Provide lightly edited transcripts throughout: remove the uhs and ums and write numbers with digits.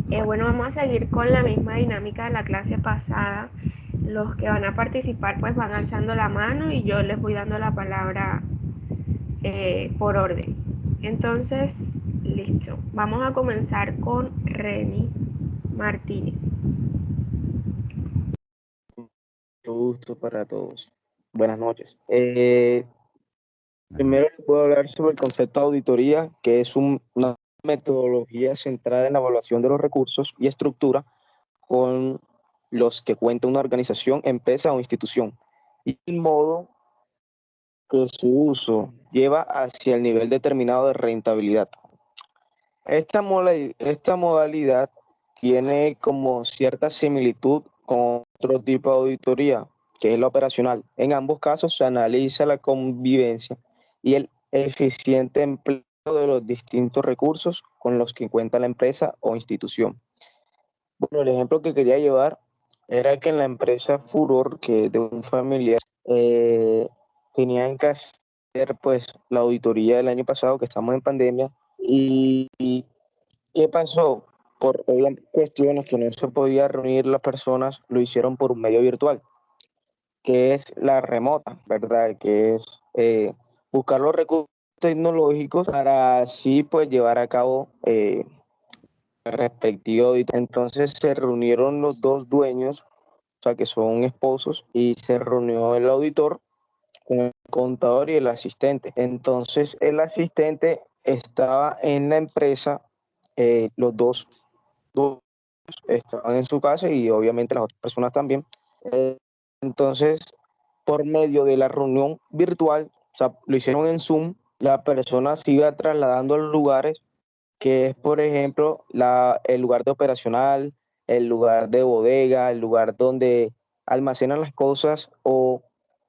Bueno, vamos a seguir con la misma dinámica de la clase pasada. Los que van a participar pues van alzando la mano y yo les voy dando la palabra por orden. Entonces, listo. Vamos a comenzar con Reni Martínez. Mucho gusto para todos. Buenas noches. Primero les puedo hablar sobre el concepto de auditoría, que es una metodología centrada en la evaluación de los recursos y estructura con los que cuenta una organización, empresa o institución, y el modo que su uso lleva hacia el nivel determinado de rentabilidad. Esta modalidad tiene como cierta similitud con otro tipo de auditoría, que es la operacional. En ambos casos se analiza la convivencia y el eficiente empleo de los distintos recursos con los que cuenta la empresa o institución. Bueno, el ejemplo que quería llevar era que en la empresa Furor, que es de un familiar, tenían que hacer pues la auditoría del año pasado, que estamos en pandemia, y ¿qué pasó? Por obvias cuestiones que no se podía reunir las personas, lo hicieron por un medio virtual, que es la remota, ¿verdad? Que es buscar los recursos tecnológicos para así pues llevar a cabo el respectivo auditorio. Entonces se reunieron los dos dueños, o sea que son esposos, y se reunió el auditor con el contador y el asistente. Entonces el asistente estaba en la empresa, los dos estaban en su casa y obviamente las otras personas también. Eh, entonces, por medio de la reunión virtual, o sea, lo hicieron en Zoom, la persona se iba trasladando a los lugares, que es, por ejemplo, el lugar de operacional, el lugar de bodega, el lugar donde almacenan las cosas o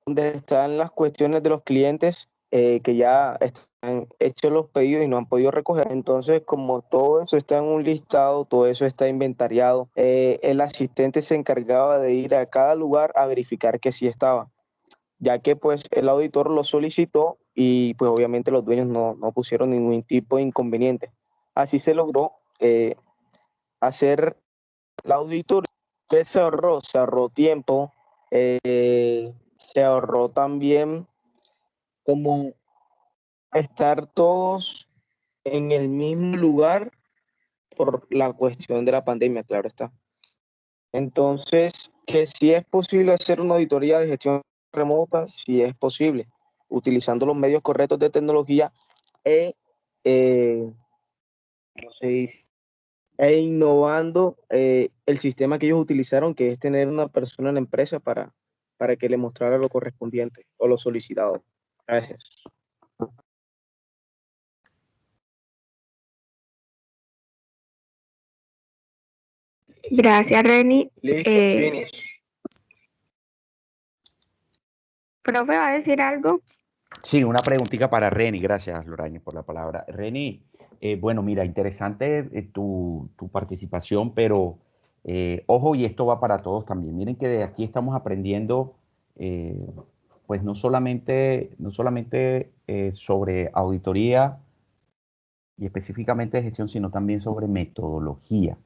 donde están las cuestiones de los clientes que ya están hechos los pedidos y no han podido recoger. Entonces, como todo eso está en un listado, todo eso está inventariado, el asistente se encargaba de ir a cada lugar a verificar que sí estaba, ya que pues el auditor lo solicitó y pues obviamente los dueños no pusieron ningún tipo de inconveniente. Así se logró hacer la auditoría. ¿Qué se ahorró? Se ahorró tiempo, se ahorró también como estar todos en el mismo lugar por la cuestión de la pandemia, claro está. Entonces, que si es posible hacer una auditoría de gestión remota, si es posible, utilizando los medios correctos de tecnología e, eh, ¿cómo se dice? E innovando el sistema que ellos utilizaron, que es tener una persona en la empresa para que le mostrara lo correspondiente o lo solicitado. Gracias. Gracias, Reni. Listo, finish. ¿Profe va a decir algo? Sí, una preguntita para Reni. Gracias, Loraño, por la palabra. Reni, bueno, mira, interesante tu participación, pero ojo, y esto va para todos también. Miren que de aquí estamos aprendiendo, eh, pues no solamente sobre auditoría y específicamente de gestión, sino también sobre metodología.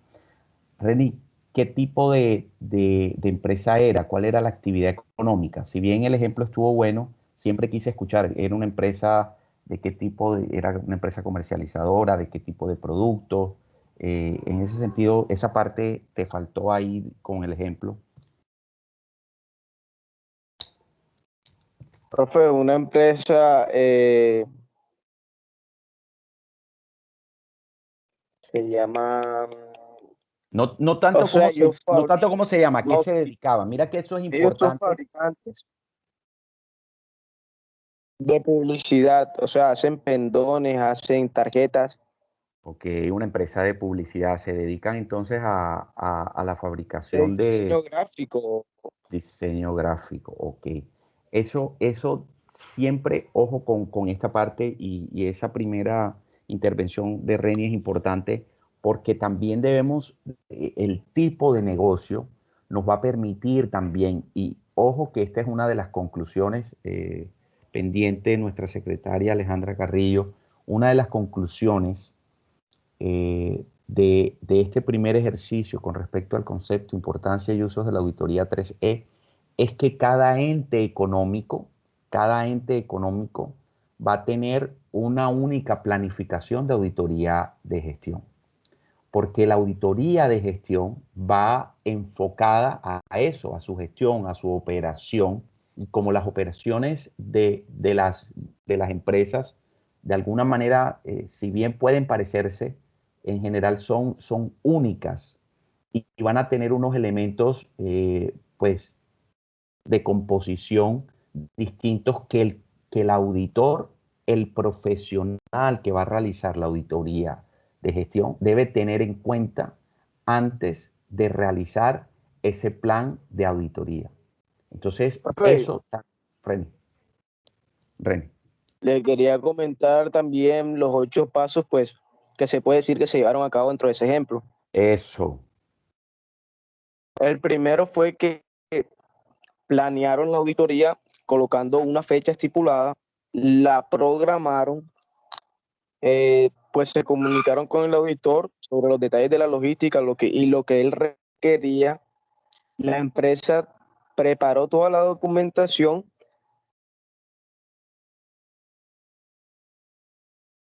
Reni, ¿qué tipo de empresa era? ¿Cuál era la actividad económica? Si bien el ejemplo estuvo bueno, siempre quise escuchar, ¿era una empresa de qué tipo era una empresa comercializadora, de qué tipo de productos? En ese sentido, esa parte te faltó ahí con el ejemplo. Profe, una empresa se llama, No o tanto sea, como no tanto cómo se llama, ¿a qué no, se dedicaba? Mira que eso es ellos son importante. fabricantes de publicidad, o sea, hacen pendones, hacen tarjetas. Porque una empresa de publicidad se dedican entonces a la De fabricación de diseño gráfico. diseño gráfico, ok. Eso siempre, ojo con esta parte y esa primera intervención de Reni es importante porque también debemos, el tipo de negocio nos va a permitir también, y ojo que esta es una de las conclusiones pendiente de nuestra secretaria Alejandra Carrillo, una de las conclusiones de este primer ejercicio con respecto al concepto, importancia y usos de la auditoría 3E es que cada ente económico va a tener una única planificación de auditoría de gestión, porque la auditoría de gestión va enfocada a eso, a su gestión, a su operación, y como las operaciones de las empresas, de alguna manera, si bien pueden parecerse, en general son únicas y van a tener unos elementos, pues, de composición distintos que el auditor, el profesional que va a realizar la auditoría de gestión, debe tener en cuenta antes de realizar ese plan de auditoría. Entonces, Profe, eso, Reni, Reni, le quería comentar también los 8 pasos, pues, que se puede decir que se llevaron a cabo dentro de ese ejemplo. eso, El primero fue que planearon la auditoría colocando una fecha estipulada, la programaron, pues se comunicaron con el auditor sobre los detalles de la logística y lo que él requería. La empresa preparó toda la documentación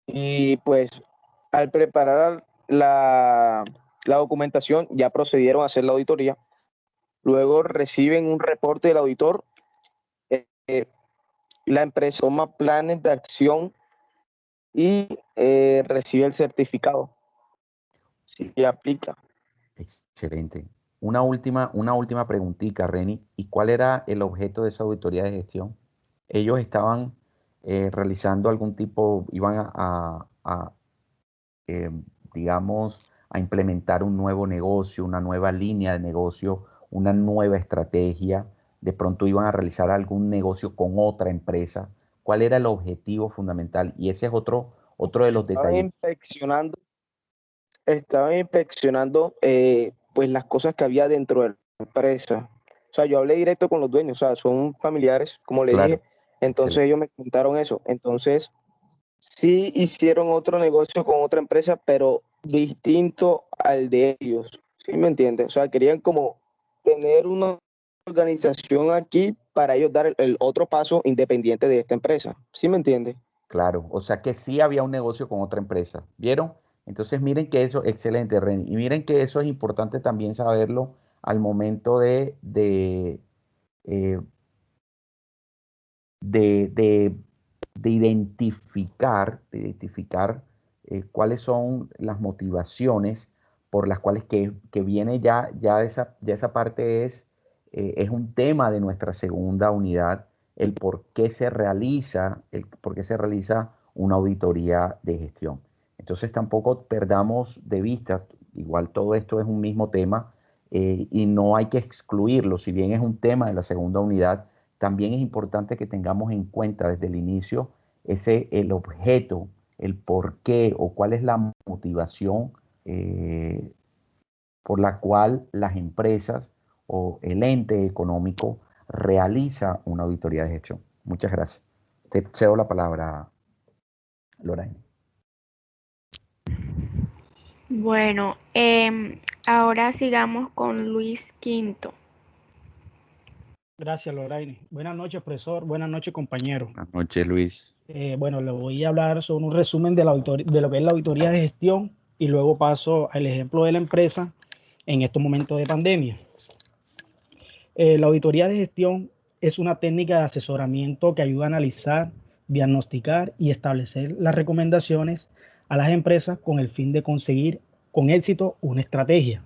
y pues al preparar la documentación ya procedieron a hacer la auditoría. Luego reciben un reporte del auditor. eh, la empresa toma planes de acción y recibe el certificado y aplica. excelente. Una última preguntita, Reni. ¿Y cuál era el objeto de esa auditoría de gestión? Ellos estaban realizando algún tipo, iban eh, digamos, a implementar un nuevo negocio, una nueva línea de negocio, una nueva estrategia. De pronto iban a realizar algún negocio con otra empresa. ¿Cuál era el objetivo fundamental? Y ese es otro de los Estaban detalles. inspeccionando, estaban inspeccionando pues las cosas que había dentro de la empresa. O sea, yo hablé directo con los dueños, o sea, son familiares, como le Claro, dije, entonces excelente. ellos me contaron eso. Entonces, sí hicieron otro negocio con otra empresa, pero distinto al de ellos. ¿Sí me entiendes? O sea, querían como tener una organización aquí para ellos dar el otro paso independiente de esta empresa. ¿Sí me entiendes? Claro, o sea que sí había un negocio con otra empresa, ¿vieron? Entonces miren que eso, excelente, Ren, y miren que eso es importante también saberlo al momento eh, de, de identificar cuáles son las motivaciones por las cuales que viene ya esa parte es un tema de nuestra segunda unidad, el por qué se realiza una auditoría de gestión. Entonces tampoco perdamos de vista, igual todo esto es un mismo tema y no hay que excluirlo, si bien es un tema de la segunda unidad, también es importante que tengamos en cuenta desde el inicio el objeto, el por qué o cuál es la motivación por la cual las empresas o el ente económico realiza una auditoría de gestión. Muchas gracias. Te cedo la palabra, Lorraine. Bueno, ahora sigamos con Luis Quinto. Gracias, Loraine. Buenas noches, profesor. Buenas noches, compañero. Buenas noches, Luis. Bueno, le voy a hablar sobre un resumen de de lo que es la auditoría de gestión y luego paso al ejemplo de la empresa en estos momentos de pandemia. La auditoría de gestión es una técnica de asesoramiento que ayuda a analizar, diagnosticar y establecer las recomendaciones a las empresas con el fin de conseguir con éxito una estrategia.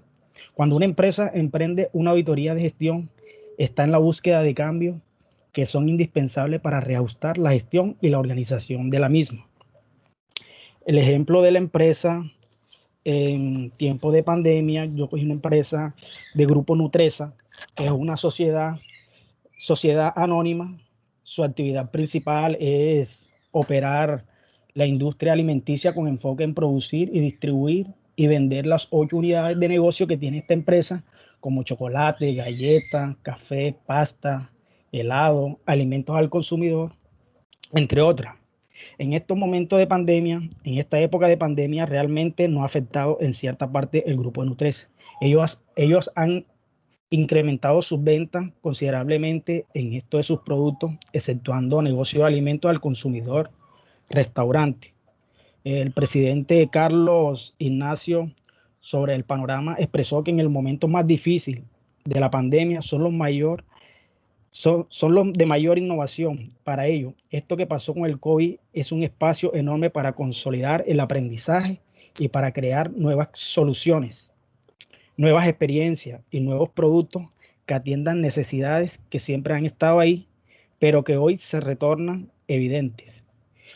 Cuando una empresa emprende una auditoría de gestión, está en la búsqueda de cambios que son indispensables para reajustar la gestión y la organización de la misma. El ejemplo de la empresa en tiempo de pandemia, yo cogí una empresa de Grupo Nutresa, que es una sociedad anónima. Su actividad principal es operar la industria alimenticia con enfoque en producir y distribuir y vender las 8 unidades de negocio que tiene esta empresa, como chocolate, galletas, café, pasta, helado, alimentos al consumidor, entre otras. En estos momentos de pandemia, en esta época de pandemia, realmente no ha afectado en cierta parte el grupo de Nutresa. Ellos han incrementado sus ventas considerablemente en esto de sus productos, exceptuando negocio de alimentos al consumidor, restaurante. El presidente Carlos Ignacio, sobre el panorama, expresó que en el momento más difícil de la pandemia son los de mayor innovación. Para ello, esto que pasó con el COVID es un espacio enorme para consolidar el aprendizaje y para crear nuevas soluciones, nuevas experiencias y nuevos productos que atiendan necesidades que siempre han estado ahí, pero que hoy se retornan evidentes.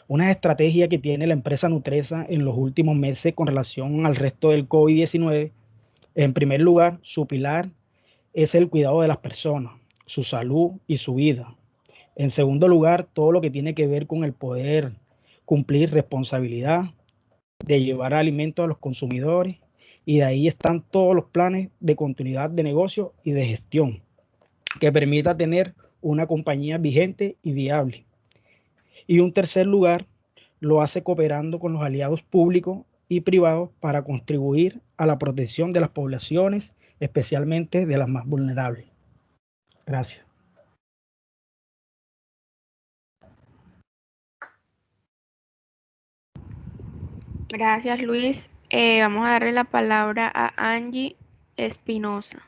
Una estrategia que tiene la empresa Nutresa en los últimos meses con relación al resto del COVID-19, en primer lugar, su pilar es el cuidado de las personas, su salud y su vida. En segundo lugar, todo lo que tiene que ver con el poder cumplir responsabilidad de llevar alimentos a los consumidores, y de ahí están todos los planes de continuidad de negocio y de gestión que permita tener una compañía vigente y viable. Y un tercer lugar, lo hace cooperando con los aliados públicos y privados para contribuir a la protección de las poblaciones, especialmente de las más vulnerables. Gracias. Gracias, Luis. Vamos a darle la palabra a Angie Espinosa.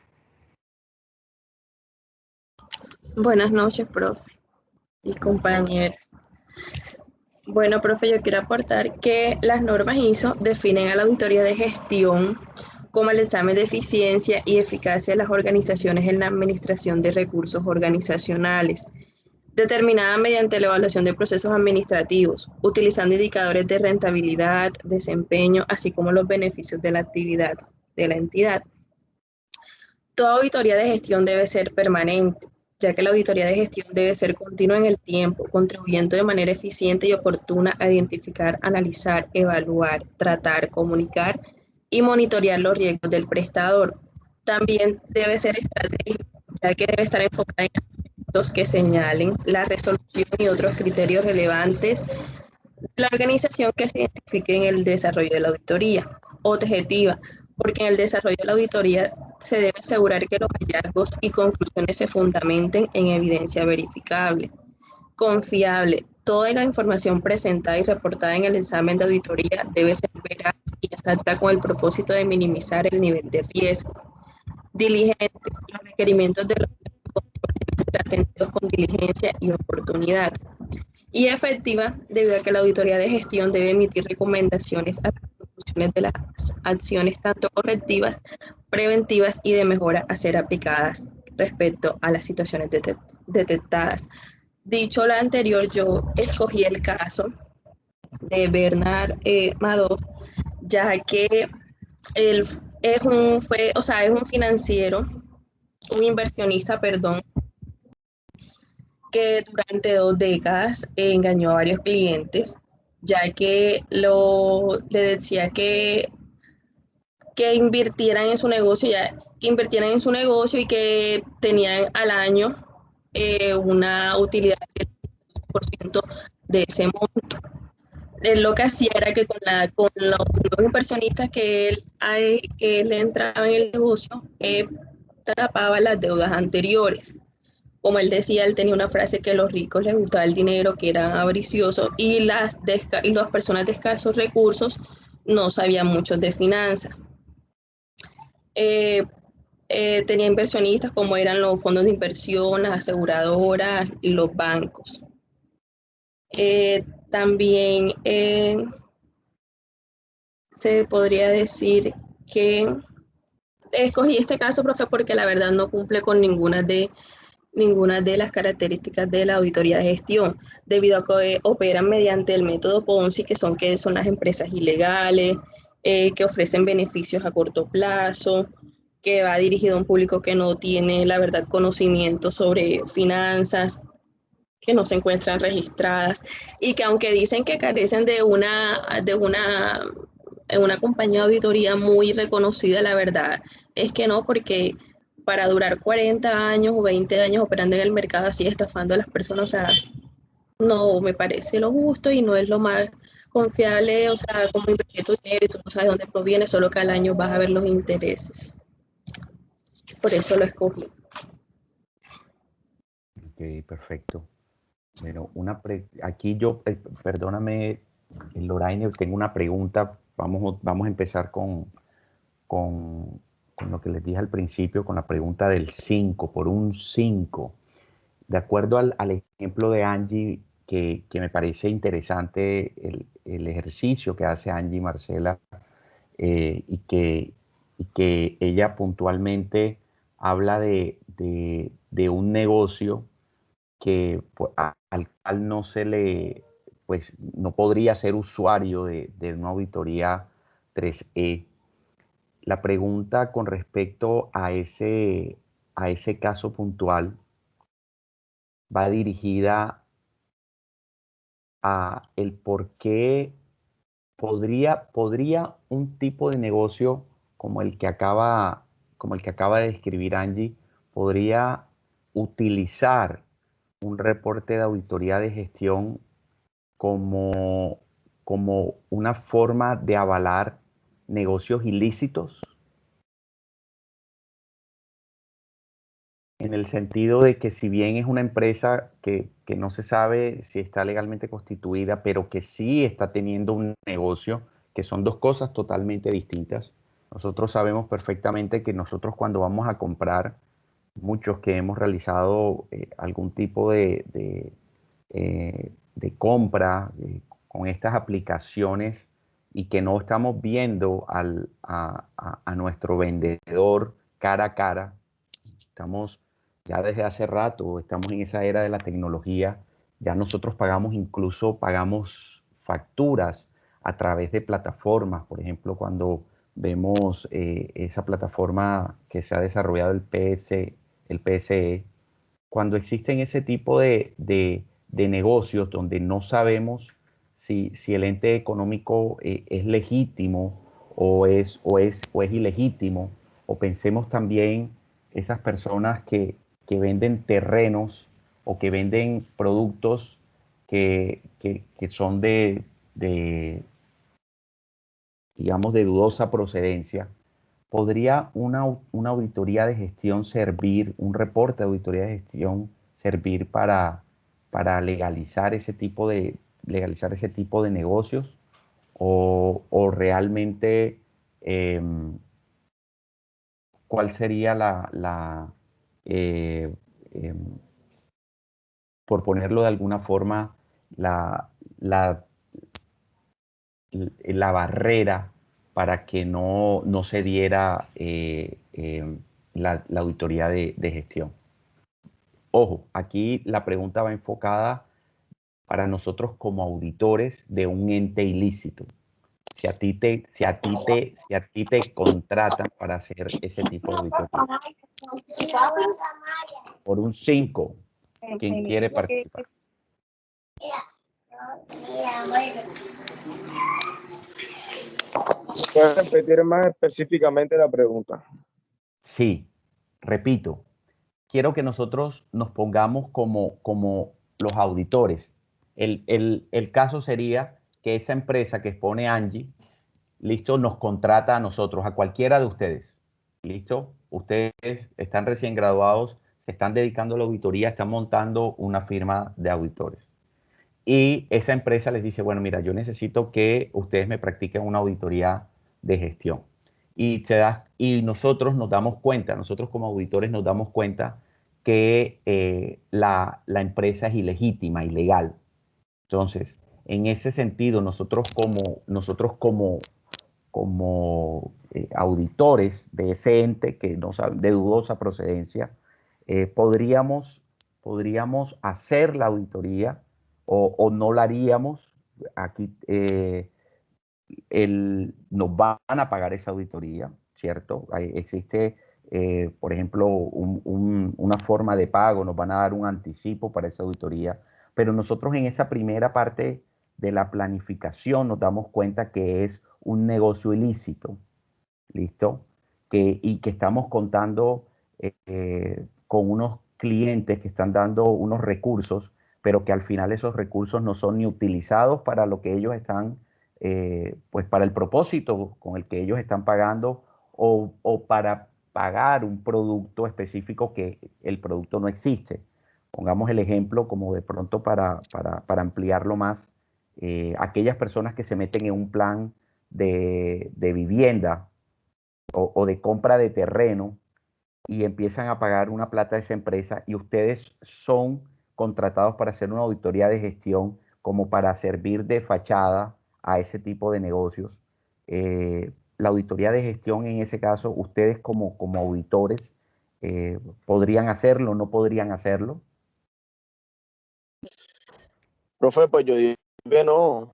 Buenas noches, profe y compañeros. Bueno, profe, yo quiero aportar que las normas ISO definen a la auditoría de gestión como el examen de eficiencia y eficacia de las organizaciones en la administración de recursos organizacionales, determinada mediante la evaluación de procesos administrativos, utilizando indicadores de rentabilidad, desempeño, así como los beneficios de la actividad de la entidad. Toda auditoría de gestión debe ser permanente, ya que la auditoría de gestión debe ser continua en el tiempo, contribuyendo de manera eficiente y oportuna a identificar, analizar, evaluar, tratar, comunicar y monitorear los riesgos del prestador. También debe ser estratégica, ya que debe estar enfocada en aspectos que señalen la resolución y otros criterios relevantes de la organización que se identifiquen en el desarrollo de la auditoría. Objetiva, porque en el desarrollo de la auditoría se debe asegurar que los hallazgos y conclusiones se fundamenten en evidencia verificable. Confiable, toda la información presentada y reportada en el examen de auditoría debe ser veraz y exacta con el propósito de minimizar el nivel de riesgo. Diligente, los requerimientos de los deben ser atendidos con diligencia y oportunidad. Y efectiva, debido a que la auditoría de gestión debe emitir recomendaciones a las conclusiones de las acciones tanto correctivas, preventivas y de mejora a ser aplicadas respecto a las situaciones detectadas. Dicho lo anterior, yo escogí el caso de Bernard Madoff, ya que él es un financiero, un inversionista, perdón, que durante 2 décadas engañó a varios clientes, ya que le decía que invirtieran en su negocio, y que tenían al año una utilidad del 10% de ese monto. Él lo que hacía era que con los inversionistas que él entraba en el negocio, tapaba las deudas anteriores. Como él decía, él tenía una frase que a los ricos les gustaba el dinero, que eran avariciosos, y las personas de escasos recursos no sabían mucho de finanzas. Tenía inversionistas como eran los fondos de inversión, las aseguradoras y los bancos. También se podría decir que escogí este caso, profe, porque la verdad no cumple con ninguna de las características de la auditoría de gestión, debido a que operan mediante el método Ponzi, que son las empresas ilegales, que ofrecen beneficios a corto plazo, que va dirigido a un público que no tiene, la verdad, conocimiento sobre finanzas, que no se encuentran registradas, y que aunque dicen que carecen de una compañía de auditoría muy reconocida, la verdad es que no, porque para durar 40 años o 20 años operando en el mercado así, estafando a las personas, o sea, no me parece lo justo y no es lo más confiable, o sea, como invertir tu dinero y tú no sabes dónde proviene, solo que al año vas a ver los intereses. Por eso lo escogí. Ok, perfecto. Bueno, aquí yo, perdóname, Lorraine, tengo una pregunta. Vamos a empezar con lo que les dije al principio, con la pregunta del 5 por un 5. De acuerdo al ejemplo de Angie, que me parece interesante el ejercicio que hace Angie Marcela, y que ella puntualmente habla de un negocio que pues, al cual no se le, pues no podría ser usuario de una auditoría 3E. La pregunta con respecto a ese caso puntual va dirigida a el por qué podría un tipo de negocio como el que acaba de describir Angie, podría utilizar un reporte de auditoría de gestión como, como una forma de avalar negocios ilícitos, en el sentido de que si bien es una empresa que no se sabe si está legalmente constituida, pero que sí está teniendo un negocio, que son dos cosas totalmente distintas. Nosotros sabemos perfectamente que nosotros cuando vamos a comprar, muchos que hemos realizado algún tipo de compra con estas aplicaciones y que no estamos viendo a nuestro vendedor cara a cara, estamos ya desde hace rato, estamos en esa era de la tecnología, ya nosotros pagamos facturas a través de plataformas, por ejemplo, cuando vemos esa plataforma que se ha desarrollado el PSE, cuando existen ese tipo de negocios donde no sabemos si el ente económico es legítimo o es ilegítimo, o pensemos también esas personas que venden terrenos o que venden productos que son digamos, de dudosa procedencia. ¿Podría una auditoría de gestión servir, un reporte de auditoría de gestión servir para legalizar ese tipo de negocios? ¿O realmente cuál sería eh, em, por ponerlo de alguna forma, la, la, la barrera para que no se diera la auditoría de gestión? Ojo, aquí la pregunta va enfocada para nosotros como auditores de un ente ilícito. Si a ti te contratan para hacer ese tipo de auditoría. Por un 5, ¿quién quiere participar? ¿Puedes repetir más específicamente la pregunta? Sí, repito, quiero que nosotros nos pongamos como los auditores. El caso sería que esa empresa que expone Angie, listo, nos contrata a nosotros, a cualquiera de ustedes. Listo, ustedes están recién graduados, se están dedicando a la auditoría, están montando una firma de auditores. Y esa empresa les dice, bueno, mira, yo necesito que ustedes me practiquen una auditoría de gestión. Y nosotros nos damos cuenta, nosotros como auditores nos damos cuenta que la empresa es ilegítima, ilegal. Entonces, en ese sentido, nosotros como auditores de ese ente que no sabe, de dudosa procedencia, podríamos hacer la auditoría o no la haríamos. Aquí nos van a pagar esa auditoría, ¿cierto? Existe, por ejemplo, una forma de pago, nos van a dar un anticipo para esa auditoría, pero nosotros en esa primera parte de la planificación nos damos cuenta que es un negocio ilícito, ¿listo? Y que estamos contando con unos clientes que están dando unos recursos pero que al final esos recursos no son ni utilizados para lo que ellos están, pues para el propósito con el que ellos están pagando o para pagar un producto específico que el producto no existe. Pongamos el ejemplo como de pronto para ampliarlo más, aquellas personas que se meten en un plan de vivienda o de compra de terreno y empiezan a pagar una plata a esa empresa y ustedes son contratados para hacer una auditoría de gestión como para servir de fachada a ese tipo de negocios. La auditoría de gestión en ese caso, ustedes como auditores podrían hacerlo, no podrían hacerlo. Profe, pues yo digo que no,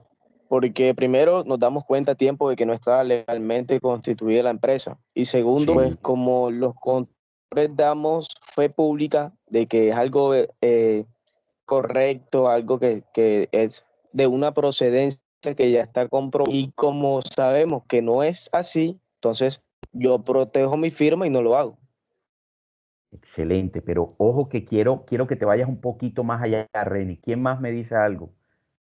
porque primero nos damos cuenta a tiempo de que no está legalmente constituida la empresa. Y segundo, pues Sí. como los contadores damos fe pública de que es algo correcto, algo que es de una procedencia que ya está comprobada. Y como sabemos que no es así, entonces yo protejo mi firma y no lo hago. Excelente, pero ojo que quiero que te vayas un poquito más allá, Reni. ¿Quién más me dice algo?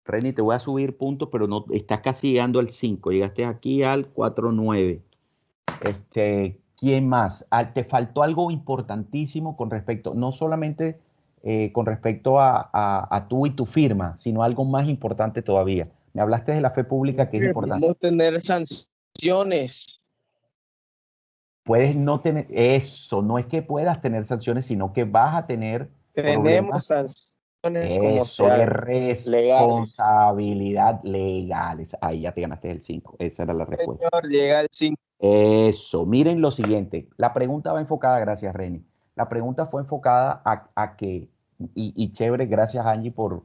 Reni, te voy a subir puntos, pero no estás casi llegando al 5. Llegaste aquí al 4.9. ¿Quién más? Te faltó algo importantísimo con respecto, no solamente con respecto a tú y tu firma, sino algo más importante todavía. Me hablaste de la fe pública, que es importante. Podemos tener sanciones. Puedes no tener eso, no es que puedas tener sanciones, sino que vas a tener Tenemos problemas. sanciones como Eso de sea legales. responsabilidad legales. Ahí ya te ganaste el 5. Esa era la respuesta. Señor, llega el 5. Eso. Miren lo siguiente. La pregunta va enfocada, gracias, Reni. La pregunta fue enfocada a que, y chévere, gracias, Angie, por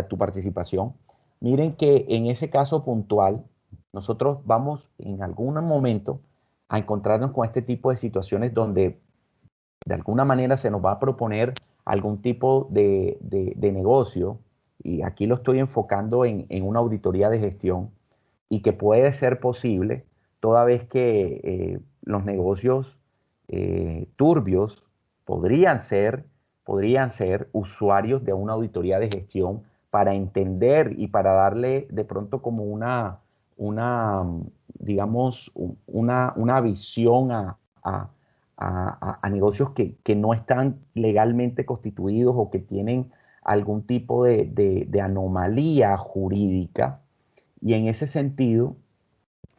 tu participación. Miren que en ese caso puntual, nosotros vamos en algún momento a encontrarnos con este tipo de situaciones donde de alguna manera se nos va a proponer algún tipo de negocio, y aquí lo estoy enfocando en una auditoría de gestión, y que puede ser posible toda vez que los negocios turbios podrían ser usuarios de una auditoría de gestión para entender y para darle de pronto como una digamos, una visión a negocios que no están legalmente constituidos o que tienen algún tipo de anomalía jurídica. Y en ese sentido,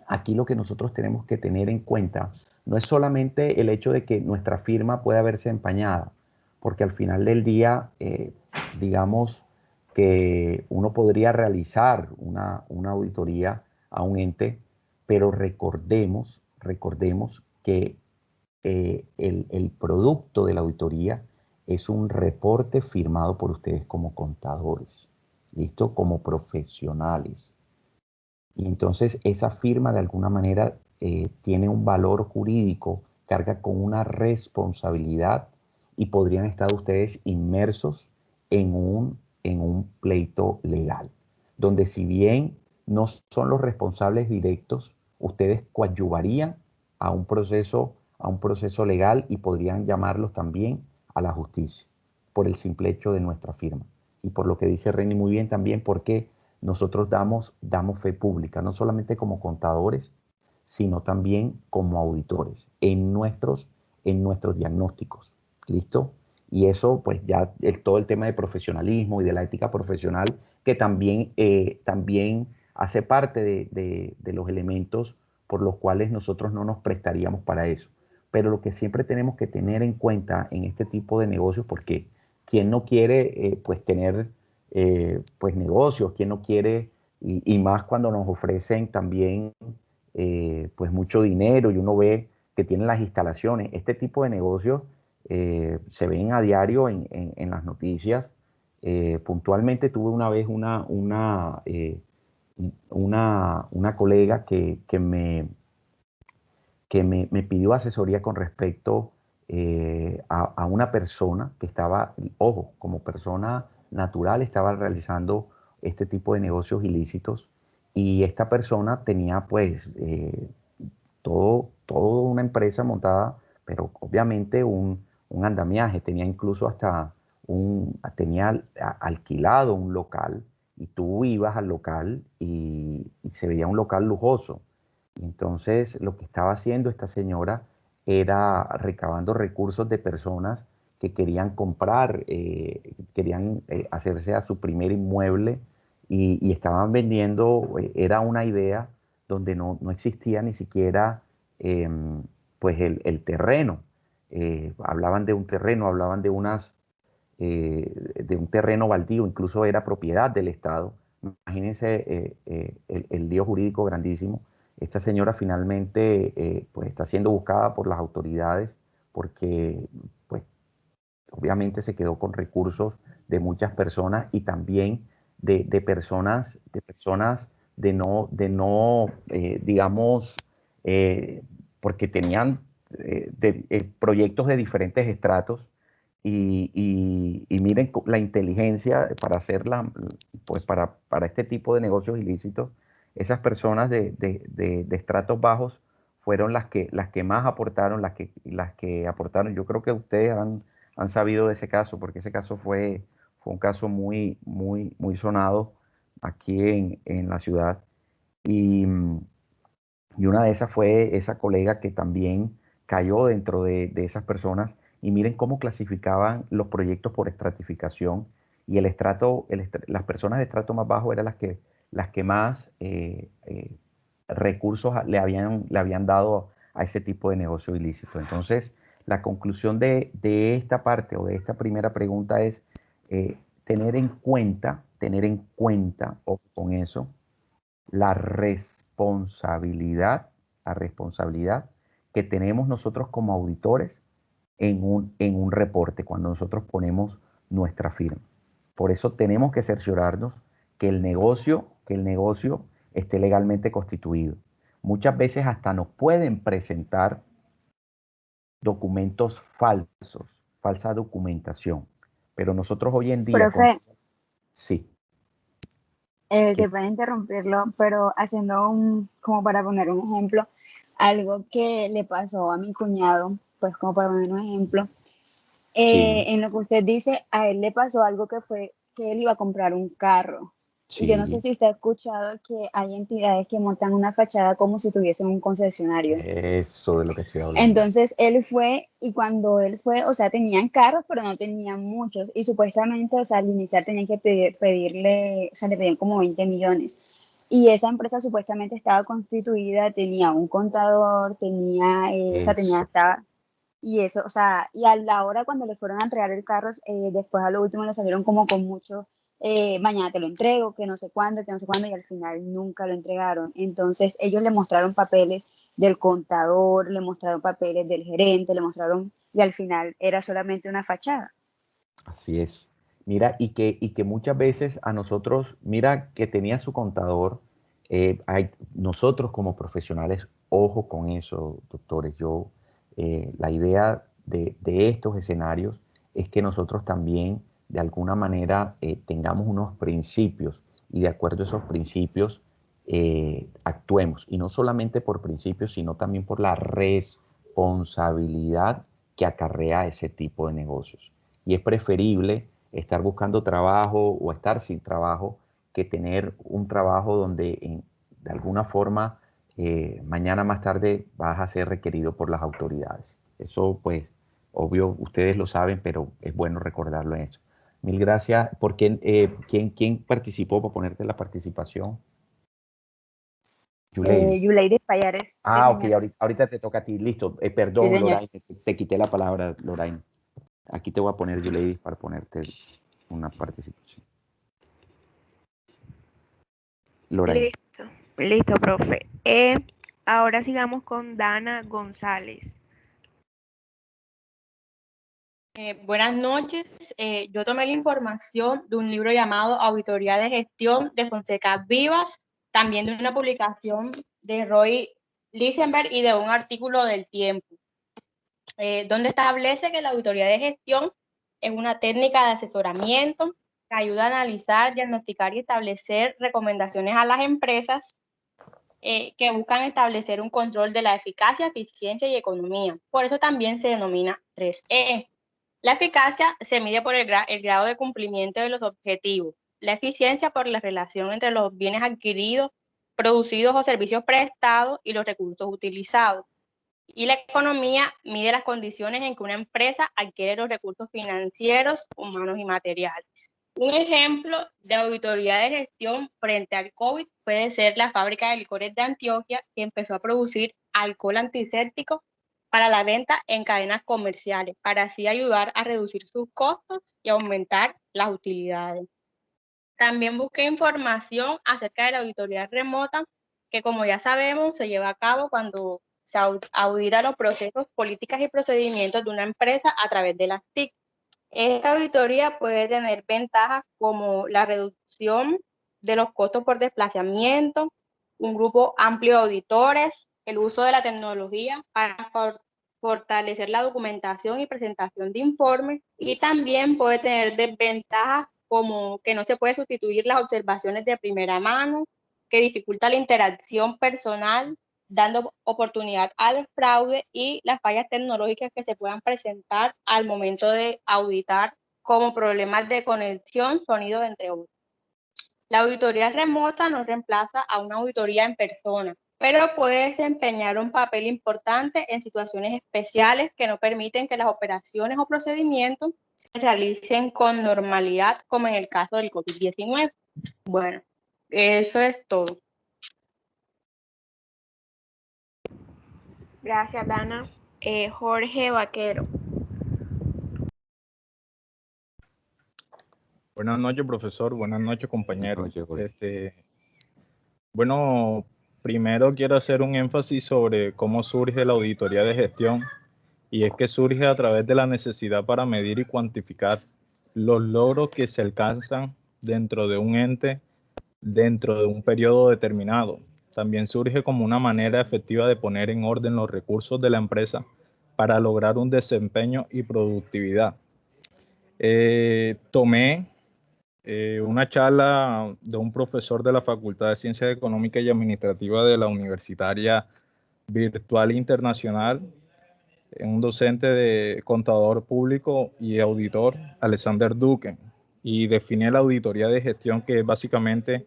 aquí lo que nosotros tenemos que tener en cuenta no es solamente el hecho de que nuestra firma pueda verse empañada, porque al final del día, digamos que uno podría realizar una auditoría a un ente, pero recordemos que el producto de la auditoría es un reporte firmado por ustedes como contadores, ¿listo? Como profesionales. Y entonces esa firma de alguna manera tiene un valor jurídico, carga con una responsabilidad, y podrían estar ustedes inmersos en un pleito legal, donde si bien no son los responsables directos, ustedes coadyuvarían a un proceso legal y podrían llamarlos también a la justicia por el simple hecho de nuestra firma. Y por lo que dice Reni muy bien también, porque nosotros damos fe pública, no solamente como contadores, sino también como auditores en nuestros diagnósticos. ¿Listo? Y eso, pues ya todo el tema de profesionalismo y de la ética profesional, que también hace parte de los elementos por los cuales nosotros no nos prestaríamos para eso. Pero lo que siempre tenemos que tener en cuenta en este tipo de negocios, porque quien no quiere pues tener pues negocios, quien no quiere, y más cuando nos ofrecen también pues mucho dinero y uno ve que tienen las instalaciones. Este tipo de negocios se ven a diario en las noticias. Puntualmente tuve una vez una colega que me pidió asesoría con respecto a una persona que estaba, ojo, como persona natural, estaba realizando este tipo de negocios ilícitos, y esta persona tenía pues todo una empresa montada, pero obviamente un andamiaje, tenía incluso hasta tenía alquilado un local y tú ibas al local y se veía un local lujoso. Y entonces lo que estaba haciendo esta señora era recabando recursos de personas que querían comprar, querían hacerse a su primer inmueble y estaban vendiendo, era una idea donde no existía ni siquiera pues el terreno. Hablaban de un terreno, hablaban de de un terreno baldío, incluso era propiedad del Estado. Imagínense el lío jurídico grandísimo. Esta señora finalmente pues está siendo buscada por las autoridades porque pues obviamente se quedó con recursos de muchas personas y también de personas digamos, porque tenían proyectos de diferentes estratos y miren la inteligencia para hacerla, pues para este tipo de negocios ilícitos, esas personas de estratos bajos fueron las que más aportaron, las que aportaron. Yo creo que ustedes han sabido de ese caso, porque ese caso fue un caso muy sonado aquí en la ciudad. Y, y una de esas fue esa colega que también cayó dentro de esas personas. Y miren cómo clasificaban los proyectos por estratificación. Y las personas de estrato más bajo eran las que más recursos le habían dado a ese tipo de negocio ilícito. Entonces, la conclusión de esta parte o de esta primera pregunta es tener en cuenta, ojo con eso, la responsabilidad que tenemos nosotros como auditores en un reporte, cuando nosotros ponemos nuestra firma. Por eso tenemos que cerciorarnos que el negocio esté legalmente constituido. Muchas veces hasta nos pueden presentar documentos falsos, falsa documentación. Pero nosotros hoy en día, Profe, sí, que puede interrumpirlo, pero haciendo como para poner un ejemplo, algo que le pasó a mi cuñado, pues como para poner un ejemplo, sí, en lo que usted dice, a él le pasó algo que fue que él iba a comprar un carro. Y yo no sé sí, si usted ha escuchado que hay entidades que montan una fachada como si tuviesen un concesionario. eso de lo que estoy hablando. Entonces él fue y cuando él fue, o sea, tenían carros, pero no tenían muchos. Y supuestamente, o sea, al iniciar tenían que pedirle, o sea, le pedían como 20 millones. Y esa empresa supuestamente estaba constituida, tenía un contador, tenía, o sea, tenía, Eso, estaba, y eso, o sea, y a la hora cuando le fueron a entregar el carro, después a lo último le salieron como con mucho, mañana te lo entrego, que no sé cuándo, que no sé cuándo, y al final nunca lo entregaron. Entonces ellos le mostraron papeles del contador, le mostraron papeles del gerente, le mostraron, y al final era solamente una fachada. así es. Mira, y que muchas veces a nosotros, mira que tenía su contador, nosotros como profesionales, ojo con eso, doctores, la idea de estos escenarios es que nosotros también, de alguna manera, tengamos unos principios y de acuerdo a esos principios actuemos. Y no solamente por principios, sino también por la responsabilidad que acarrea ese tipo de negocios. Y es preferible estar buscando trabajo o estar sin trabajo que tener un trabajo donde de alguna forma mañana más tarde vas a ser requerido por las autoridades. Eso pues obvio ustedes lo saben, pero es bueno recordarlo en eso. Mil gracias. ¿Quién participó para ponerte la participación? Yuleidi. Yuleides Payares, sí Ah, ok, señor, ahorita te toca a ti. Listo. sí Perdón, señor. Lorraine, te quité la palabra, Lorraine. Aquí te voy a poner Yuleidi para ponerte una participación. Lorraine. Listo, listo, profe. Ahora sigamos con Dana González. Buenas noches. Yo tomé la información de un libro llamado Auditoría de Gestión de Fonseca Vivas, también de una publicación de Roy Lisenberg y de un artículo del Tiempo, donde establece que la auditoría de gestión es una técnica de asesoramiento que ayuda a analizar, diagnosticar y establecer recomendaciones a las empresas que buscan establecer un control de la eficiencia y economía. Por eso también se denomina 3E. La eficacia se mide por el grado de cumplimiento de los objetivos, la eficiencia por la relación entre los bienes adquiridos, producidos o servicios prestados y los recursos utilizados. Y la economía mide las condiciones en que una empresa adquiere los recursos financieros, humanos y materiales. Un ejemplo de auditoría de gestión frente al COVID puede ser la fábrica de licores de Antioquia, que empezó a producir alcohol antiséptico para la venta en cadenas comerciales, para así ayudar a reducir sus costos y aumentar las utilidades. También busqué información acerca de la auditoría remota, que como ya sabemos se lleva a cabo cuando se audita los procesos, políticas y procedimientos de una empresa a través de las TIC. Esta auditoría puede tener ventajas como la reducción de los costos por desplazamiento, un grupo amplio de auditores, el uso de la tecnología para fortalecer la documentación y presentación de informes, y también puede tener desventajas como que no se puede sustituir las observaciones de primera mano, que dificulta la interacción personal, dando oportunidad al fraude, y las fallas tecnológicas que se puedan presentar al momento de auditar, como problemas de conexión, sonido, entre otros. La auditoría remota no reemplaza a una auditoría en persona, pero puede desempeñar un papel importante en situaciones especiales que no permiten que las operaciones o procedimientos se realicen con normalidad, como en el caso del COVID-19. Bueno, eso es todo. Gracias, Dana. Jorge Vaquero. Buenas noches, profesor. Buenas noches, compañeros. Buenas noches, Jorge. Bueno, primero quiero hacer un énfasis sobre cómo surge la auditoría de gestión, y es que surge a través de la necesidad para medir y cuantificar los logros que se alcanzan dentro de un ente, dentro de un periodo determinado. También surge como una manera efectiva de poner en orden los recursos de la empresa para lograr un desempeño y productividad. Tomé una charla de un profesor de la Facultad de Ciencias Económicas y Administrativas de la Universitaria Virtual Internacional, un docente de contador público y auditor, Alexander Duque, y define la auditoría de gestión, que es básicamente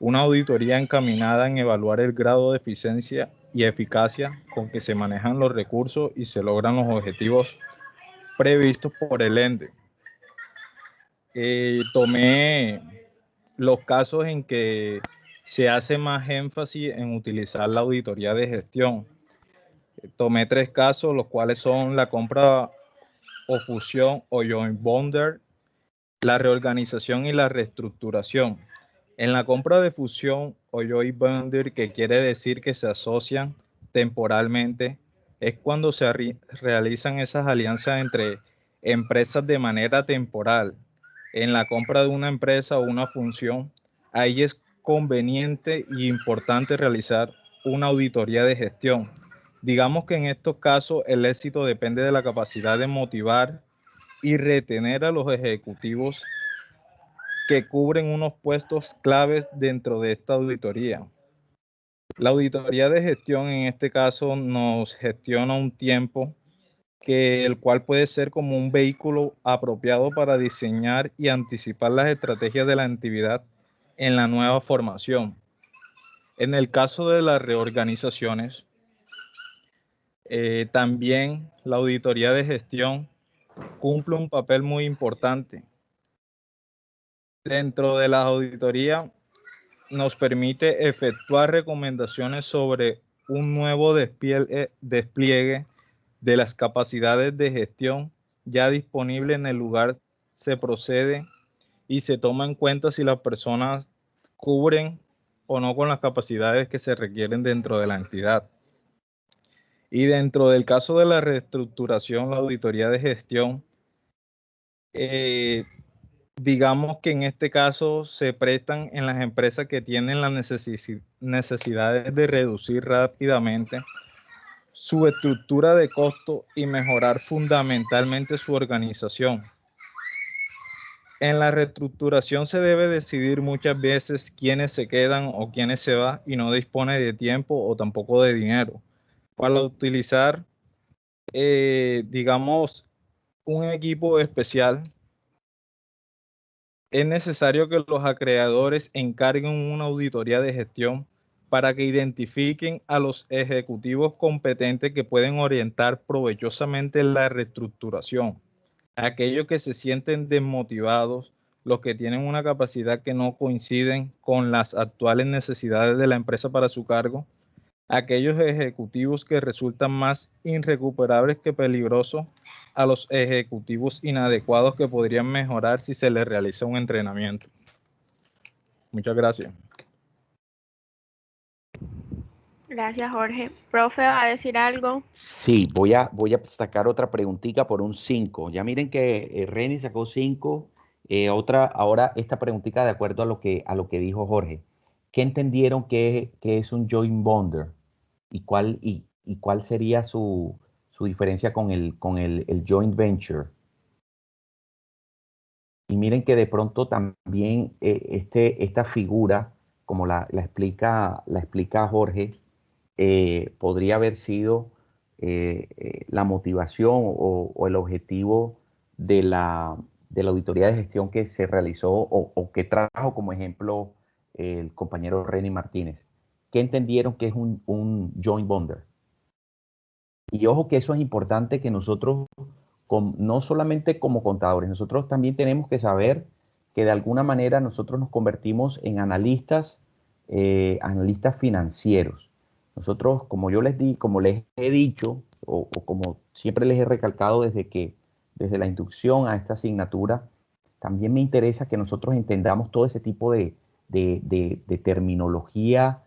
una auditoría encaminada en evaluar el grado de eficiencia y eficacia con que se manejan los recursos y se logran los objetivos previstos por el ente. Tomé los casos en que se hace más énfasis en utilizar la auditoría de gestión. Tomé 3 casos, los cuales son la compra o fusión o joint venture, la reorganización y la reestructuración. En la compra de fusión o joint venture, que quiere decir que se asocian temporalmente, es cuando se realizan esas alianzas entre empresas de manera temporal. En la compra de una empresa o una función, ahí es conveniente y importante realizar una auditoría de gestión. Digamos que en estos casos el éxito depende de la capacidad de motivar y retener a los ejecutivos que cubren unos puestos claves dentro de esta auditoría. La auditoría de gestión en este caso nos gestiona un tiempo el cual puede ser como un vehículo apropiado para diseñar y anticipar las estrategias de la entidad en la nueva formación. En el caso de las reorganizaciones, también la auditoría de gestión cumple un papel muy importante. Dentro de la auditoría nos permite efectuar recomendaciones sobre un nuevo despliegue de las capacidades de gestión ya disponible en el lugar. Se procede y se toma en cuenta si las personas cubren o no con las capacidades que se requieren dentro de la entidad. Y dentro del caso de la reestructuración, la auditoría de gestión, digamos que en este caso se prestan en las empresas que tienen las necesidades de reducir rápidamente su estructura de costo y mejorar fundamentalmente su organización. En la reestructuración se debe decidir muchas veces quiénes se quedan o quiénes se van, y no dispone de tiempo o tampoco de dinero para utilizar, digamos, un equipo especial, es necesario que los acreedores encarguen una auditoría de gestión para que identifiquen a los ejecutivos competentes que pueden orientar provechosamente la reestructuración, aquellos que se sienten desmotivados, los que tienen una capacidad que no coinciden con las actuales necesidades de la empresa para su cargo, aquellos ejecutivos que resultan más irrecuperables que peligrosos, a los ejecutivos inadecuados que podrían mejorar si se les realiza un entrenamiento. Muchas gracias. Gracias, Jorge. Profe, ¿va a decir algo? Sí, voy a sacar otra preguntita por un 5. Ya miren que Reni sacó 5. Ahora esta preguntita de acuerdo a lo que dijo Jorge. ¿Qué entendieron que es un joint bonder? ¿Y cuál sería su diferencia con el joint venture? Y miren que de pronto también esta figura, como la explica Jorge, podría haber sido la motivación o el objetivo de la auditoría de gestión que se realizó o que trajo como ejemplo el compañero Reni Martínez. ¿Qué entendieron que es un joint bonder? Y ojo que eso es importante que nosotros, no solamente como contadores, nosotros también tenemos que saber que de alguna manera nosotros nos convertimos en analistas financieros. Nosotros, como les he dicho, o como siempre les he recalcado desde la inducción a esta asignatura, también me interesa que nosotros entendamos todo ese tipo de terminología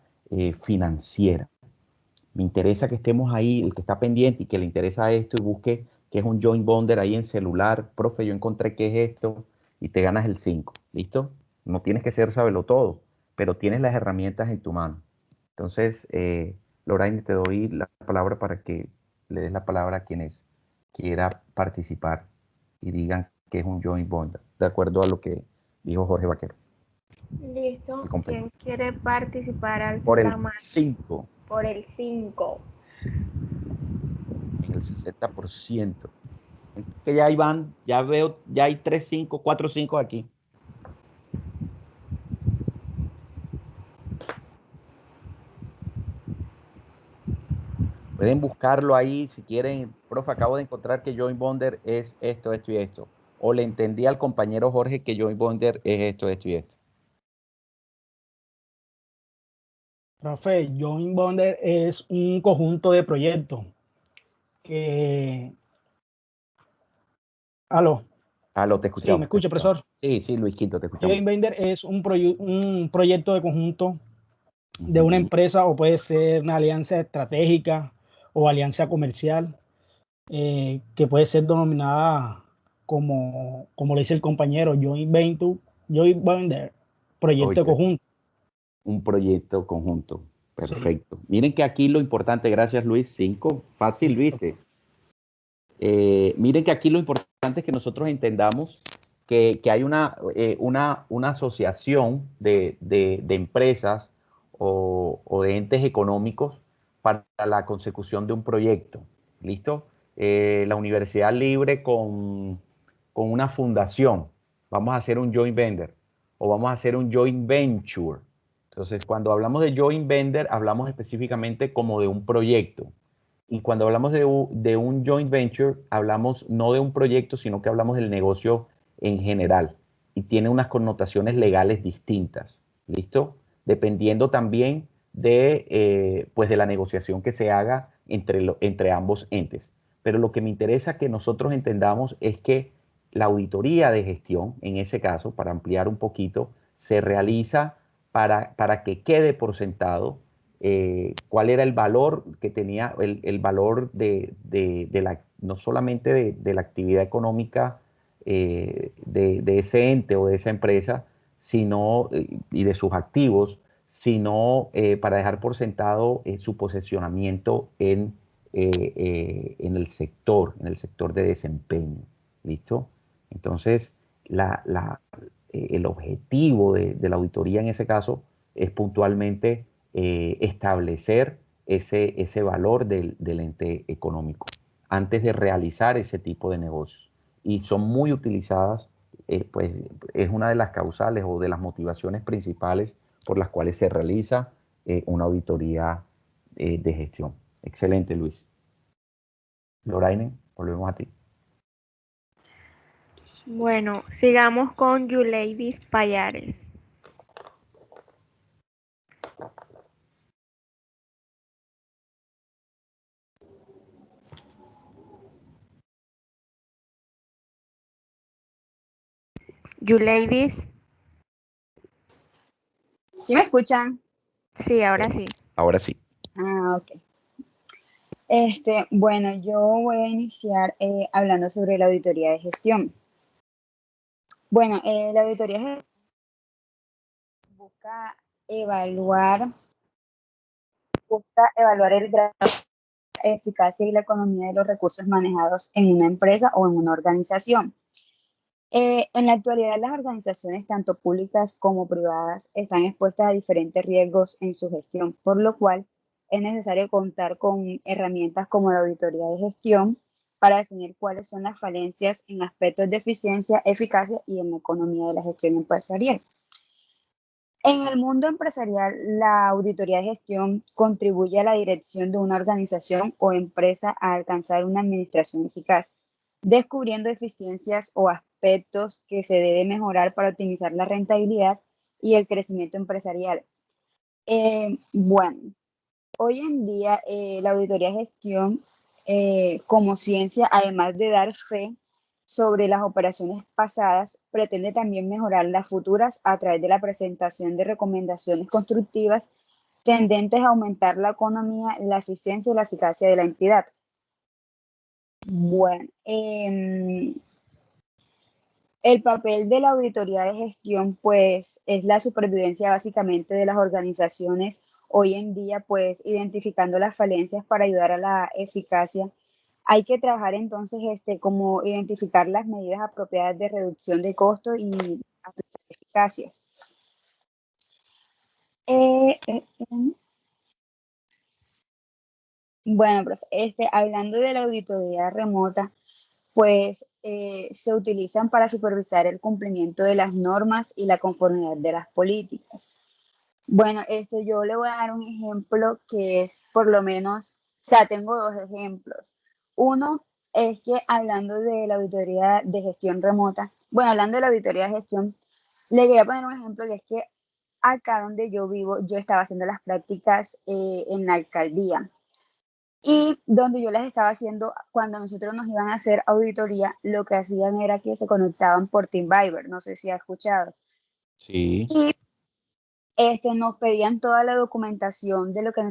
financiera. Me interesa que estemos ahí, el que está pendiente y que le interesa esto y busque qué es un joint bonder ahí en celular. Profe, yo encontré qué es esto y te ganas el 5. ¿Listo? No tienes que ser saberlo todo, pero tienes las herramientas en tu mano. Entonces, Lorraine, te doy la palabra para que le des la palabra a quienes quieran participar y digan qué es un joint bonder, de acuerdo a lo que dijo Jorge Vaquero. Listo. ¿Quién quiere participar? Alce Por el la mano. 5. Por el 5. En el 60%. Que ya ahí van, ya veo, ya hay 3, 5, 4, 5 aquí. Pueden buscarlo ahí si quieren. Profe, acabo de encontrar que joint bonder es esto, esto y esto. O le entendí al compañero Jorge que joint bonder es esto, esto y esto. Profe, joint bonder es un conjunto de proyectos que... ¿Aló? Aló, te Sí, escuchamos. ¿me escucha, profesor? Sí, Luis Quinto, te escuchamos. Joint venture es un proyecto de conjunto de una empresa o puede ser una alianza estratégica o alianza comercial que puede ser denominada como le dice el compañero, joint venture, proyecto de conjunto. Un proyecto conjunto. Perfecto. Sí. Miren que aquí lo importante, gracias Luis, 5, fácil, ¿viste? Miren que aquí lo importante es que nosotros entendamos que hay una asociación de empresas o de entes económicos para la consecución de un proyecto. ¿Listo? La Universidad Libre con una fundación. Vamos a hacer un joint venture o vamos a hacer un joint venture. Entonces, cuando hablamos de joint venture, hablamos específicamente como de un proyecto. Y cuando hablamos de un joint venture, hablamos no de un proyecto, sino que hablamos del negocio en general. Y tiene unas connotaciones legales distintas. ¿Listo? Dependiendo también pues de la negociación que se haga entre ambos entes. Pero lo que me interesa que nosotros entendamos es que la auditoría de gestión, en ese caso, para ampliar un poquito, se realiza para que quede por sentado cuál era el valor que tenía, el valor no solamente de la actividad económica de ese ente o de esa empresa, sino, y de sus activos, sino para dejar por sentado su posicionamiento en el sector de desempeño. ¿Listo? Entonces, el objetivo de la auditoría en ese caso es puntualmente establecer ese valor del ente económico antes de realizar ese tipo de negocios. y son muy utilizadas, pues es una de las causales o de las motivaciones principales por las cuales se realiza una auditoría de gestión. Excelente, Luis. Loraine, volvemos a ti. Bueno, sigamos con Yuleidis Payares. Yuleidis, ¿Sí me escuchan? sí, ahora sí. Ahora sí. Ah, ok. Bueno, yo voy a iniciar hablando sobre la auditoría de gestión. Bueno, la auditoría de gestión busca evaluar, el grado de eficacia y la economía de los recursos manejados en una empresa o en una organización. En la actualidad, las organizaciones, tanto públicas como privadas, están expuestas a diferentes riesgos en su gestión, por lo cual es necesario contar con herramientas como la auditoría de gestión para definir cuáles son las falencias en aspectos de eficiencia, eficacia y en la economía de la gestión empresarial. En el mundo empresarial, la auditoría de gestión contribuye a la dirección de una organización o empresa a alcanzar una administración eficaz, descubriendo eficiencias o aspectos que se debe mejorar para optimizar la rentabilidad y el crecimiento empresarial. Bueno, hoy en día la auditoría de gestión como ciencia, además de dar fe sobre las operaciones pasadas, pretende también mejorar las futuras a través de la presentación de recomendaciones constructivas tendentes a aumentar la economía, la eficiencia y la eficacia de la entidad. Bueno, el papel de la auditoría de gestión, pues, es la supervivencia básicamente de las organizaciones hoy en día, pues, identificando las falencias para ayudar a la eficacia. Hay que trabajar entonces, como identificar las medidas apropiadas de reducción de costos y aplicar eficacias. Bueno, profe, hablando de la auditoría remota, pues se utilizan para supervisar el cumplimiento de las normas y la conformidad de las políticas. Bueno, yo le voy a dar un ejemplo que es por lo menos, o sea, tengo dos ejemplos. Uno es que hablando de la auditoría de gestión remota, bueno, hablando de la auditoría de gestión, le voy a poner un ejemplo que es que acá donde yo vivo, yo estaba haciendo las prácticas en la alcaldía. Y donde yo las estaba haciendo, cuando nosotros nos iban a hacer auditoría, lo que hacían era que se conectaban por TeamViewer, no sé si ha escuchado. Sí. Y nos pedían toda la documentación de lo que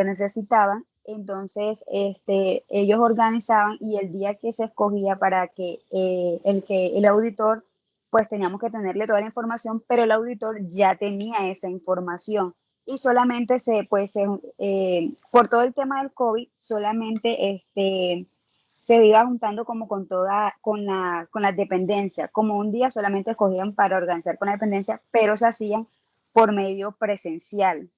necesitaban. Entonces, ellos organizaban y el día que se escogía para que el auditor, pues teníamos que tenerle toda la información, pero el auditor ya tenía esa información y solamente por todo el tema del COVID, solamente se iba juntando como con las dependencias, como un día solamente escogían para organizar con la dependencia, pero se hacían por medio presencial,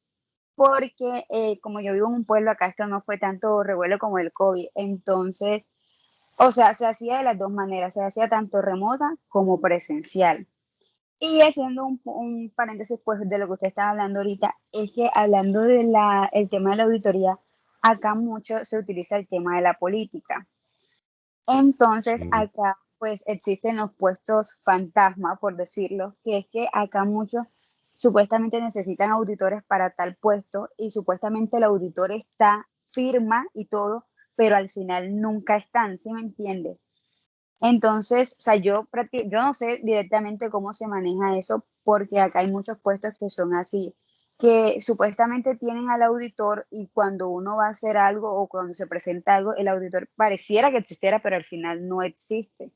porque como yo vivo en un pueblo, acá esto no fue tanto revuelo como el COVID, entonces, o sea, se hacía de las dos maneras, se hacía tanto remota como presencial. Y haciendo un paréntesis pues, de lo que usted estaba hablando ahorita, es que hablando de el tema de la auditoría, acá mucho se utiliza el tema de la política. Entonces, Sí. acá pues existen los puestos fantasma, por decirlo, que es que acá muchos supuestamente necesitan auditores para tal puesto y supuestamente el auditor está, firma y todo, pero al final nunca están, ¿sí me entiende? Entonces, o sea, yo no sé directamente cómo se maneja eso, porque acá hay muchos puestos que son así, que supuestamente tienen al auditor y cuando uno va a hacer algo o cuando se presenta algo, el auditor pareciera que existiera, pero al final no existe.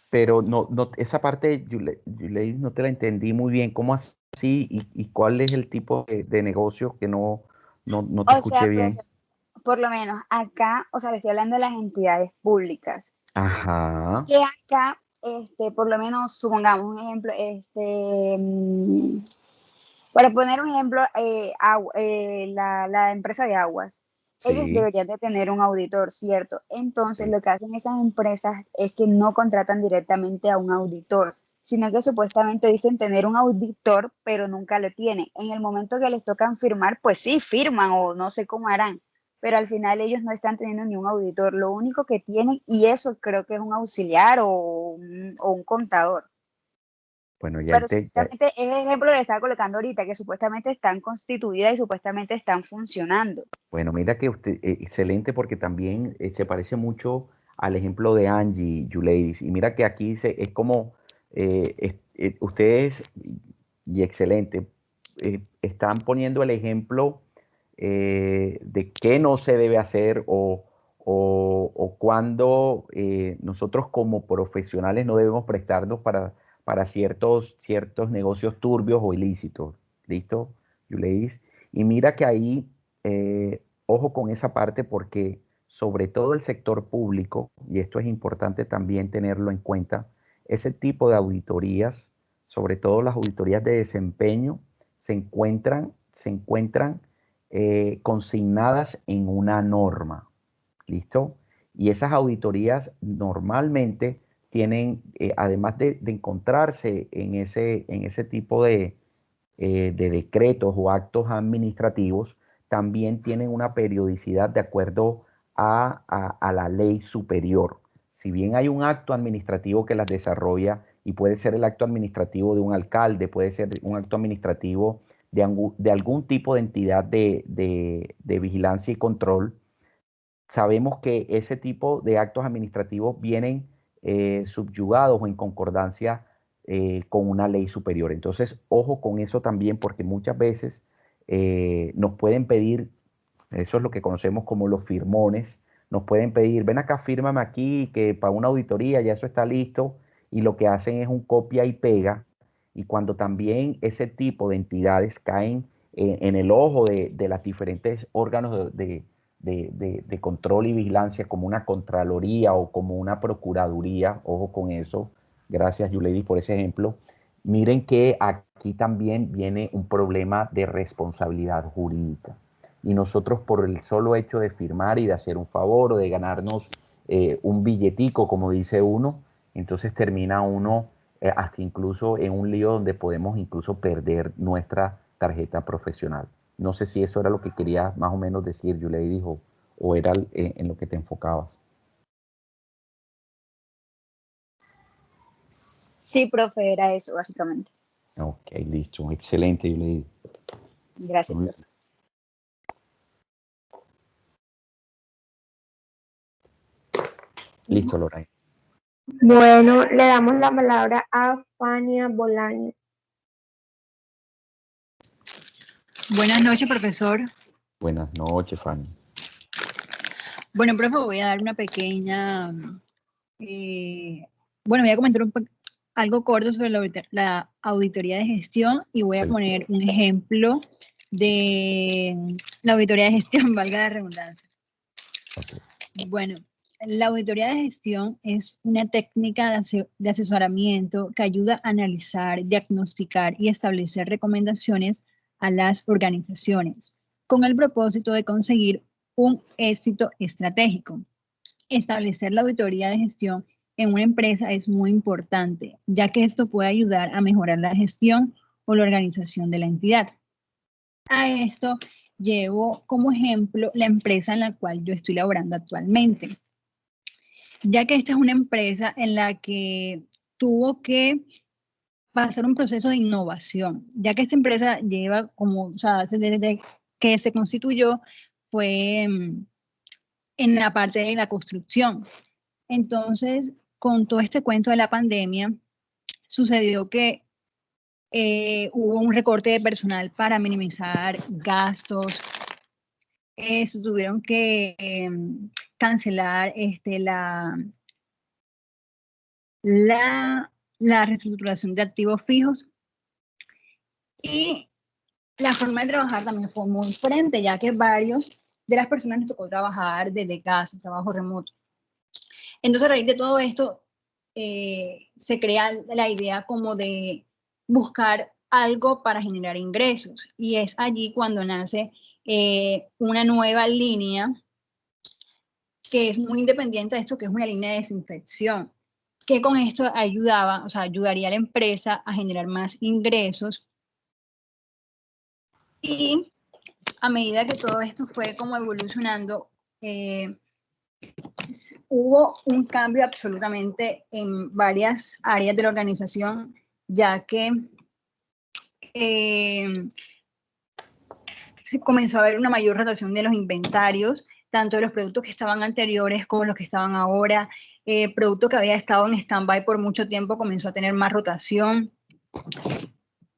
Pero no, esa parte, Yulei, no te la entendí muy bien. ¿Cómo así y cuál es el tipo de negocio que no te O escuché sea, bien? por lo menos acá, o sea, le estoy hablando de las entidades públicas, Ajá. que acá, por lo menos, supongamos un ejemplo, para poner un ejemplo, la empresa de aguas. ellos Sí. deberían de tener un auditor, ¿cierto? Entonces, Sí. lo que hacen esas empresas es que no contratan directamente a un auditor, sino que supuestamente dicen tener un auditor, pero nunca lo tienen. En el momento que les tocan firmar, pues sí, firman o no sé cómo harán, pero al final ellos no están teniendo ni un auditor. Lo único que tienen, y eso creo que es un auxiliar o un contador. Bueno, Pero supuestamente es el ejemplo que estaba colocando ahorita, que supuestamente están constituidas y supuestamente están funcionando. bueno, mira que usted, excelente porque también se parece mucho al ejemplo de Angie, Yuleidis. Y mira que aquí es como ustedes, y excelente, están poniendo el ejemplo de qué no se debe hacer o cuándo nosotros como profesionales no debemos prestarnos para ciertos negocios turbios o ilícitos. ¿Listo, Yuleidis? Y mira que ahí, ojo con esa parte porque sobre todo el sector público, y esto es importante también tenerlo en cuenta, ese tipo de auditorías, sobre todo las auditorías de desempeño, se encuentran consignadas en una norma. ¿Listo? Y esas auditorías normalmente tienen, además de encontrarse en ese tipo de decretos o actos administrativos, también tienen una periodicidad de acuerdo a la ley superior. Si bien hay un acto administrativo que las desarrolla, y puede ser el acto administrativo de un alcalde, puede ser un acto administrativo de algún tipo de entidad de vigilancia y control, sabemos que ese tipo de actos administrativos vienen subyugados o en concordancia con una ley superior. Entonces, ojo con eso también, porque muchas veces nos pueden pedir, eso es lo que conocemos como los firmones, nos pueden pedir, ven acá, fírmame aquí, que para una auditoría ya eso está listo, y lo que hacen es un copia y pega, y cuando también ese tipo de entidades caen en el ojo de los diferentes órganos de control y vigilancia, como una Contraloría o como una Procuraduría, ojo con eso, gracias Yulady por ese ejemplo, miren que aquí también viene un problema de responsabilidad jurídica. Y nosotros por el solo hecho de firmar y de hacer un favor o de ganarnos un billetico, como dice uno, entonces termina uno hasta incluso en un lío donde podemos incluso perder nuestra tarjeta profesional. No sé si eso era lo que quería más o menos decir, Yulady dijo, o era en lo que te enfocabas. Sí, profe, era eso, básicamente. Ok, listo, excelente, Yulady. Gracias, profe. Listo, Lorraine. Bueno, le damos la palabra a Fania Bolaño. Buenas noches, profesor. Buenas noches, Fanny. Bueno, profe, voy a dar una pequeña, voy a comentar algo corto sobre la auditoría de gestión y voy a poner un ejemplo de la auditoría de gestión, valga la redundancia. Okay. Bueno, la auditoría de gestión es una técnica de asesoramiento que ayuda a analizar, diagnosticar y establecer recomendaciones a las organizaciones con el propósito de conseguir un éxito estratégico. Establecer la auditoría de gestión en una empresa es muy importante, ya que esto puede ayudar a mejorar la gestión o la organización de la entidad. A esto llevo como ejemplo la empresa en la cual yo estoy laborando actualmente, ya que esta es una empresa en la que tuvo que pasar un proceso de innovación, ya que esta empresa lleva desde que se constituyó fue en la parte de la construcción. Entonces, con todo este cuento de la pandemia, sucedió que hubo un recorte de personal para minimizar gastos. Se tuvieron que cancelar la reestructuración de activos fijos, y la forma de trabajar también fue muy diferente, ya que varios de las personas les tocó trabajar desde casa, trabajo remoto. Entonces, a raíz de todo esto, se crea la idea como de buscar algo para generar ingresos, y es allí cuando nace una nueva línea que es muy independiente de esto, que es una línea de desinfección, que con esto ayudaba, o sea, ayudaría a la empresa a generar más ingresos. Y a medida que todo esto fue como evolucionando, hubo un cambio absolutamente en varias áreas de la organización, ya que se comenzó a ver una mayor rotación de los inventarios, tanto de los productos que estaban anteriores como los que estaban ahora. Producto que había estado en stand-by por mucho tiempo comenzó a tener más rotación.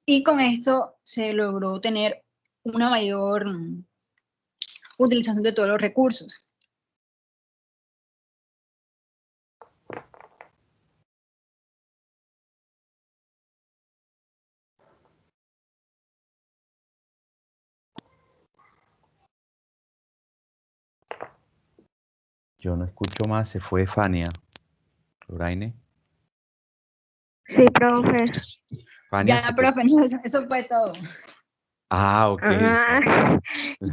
Y con esto se logró tener una mayor utilización de todos los recursos. Yo no escucho más, se fue Fania. Loraine. Sí, profe. Fania Ya, profe, no, eso fue todo. Ah, ok. Ah,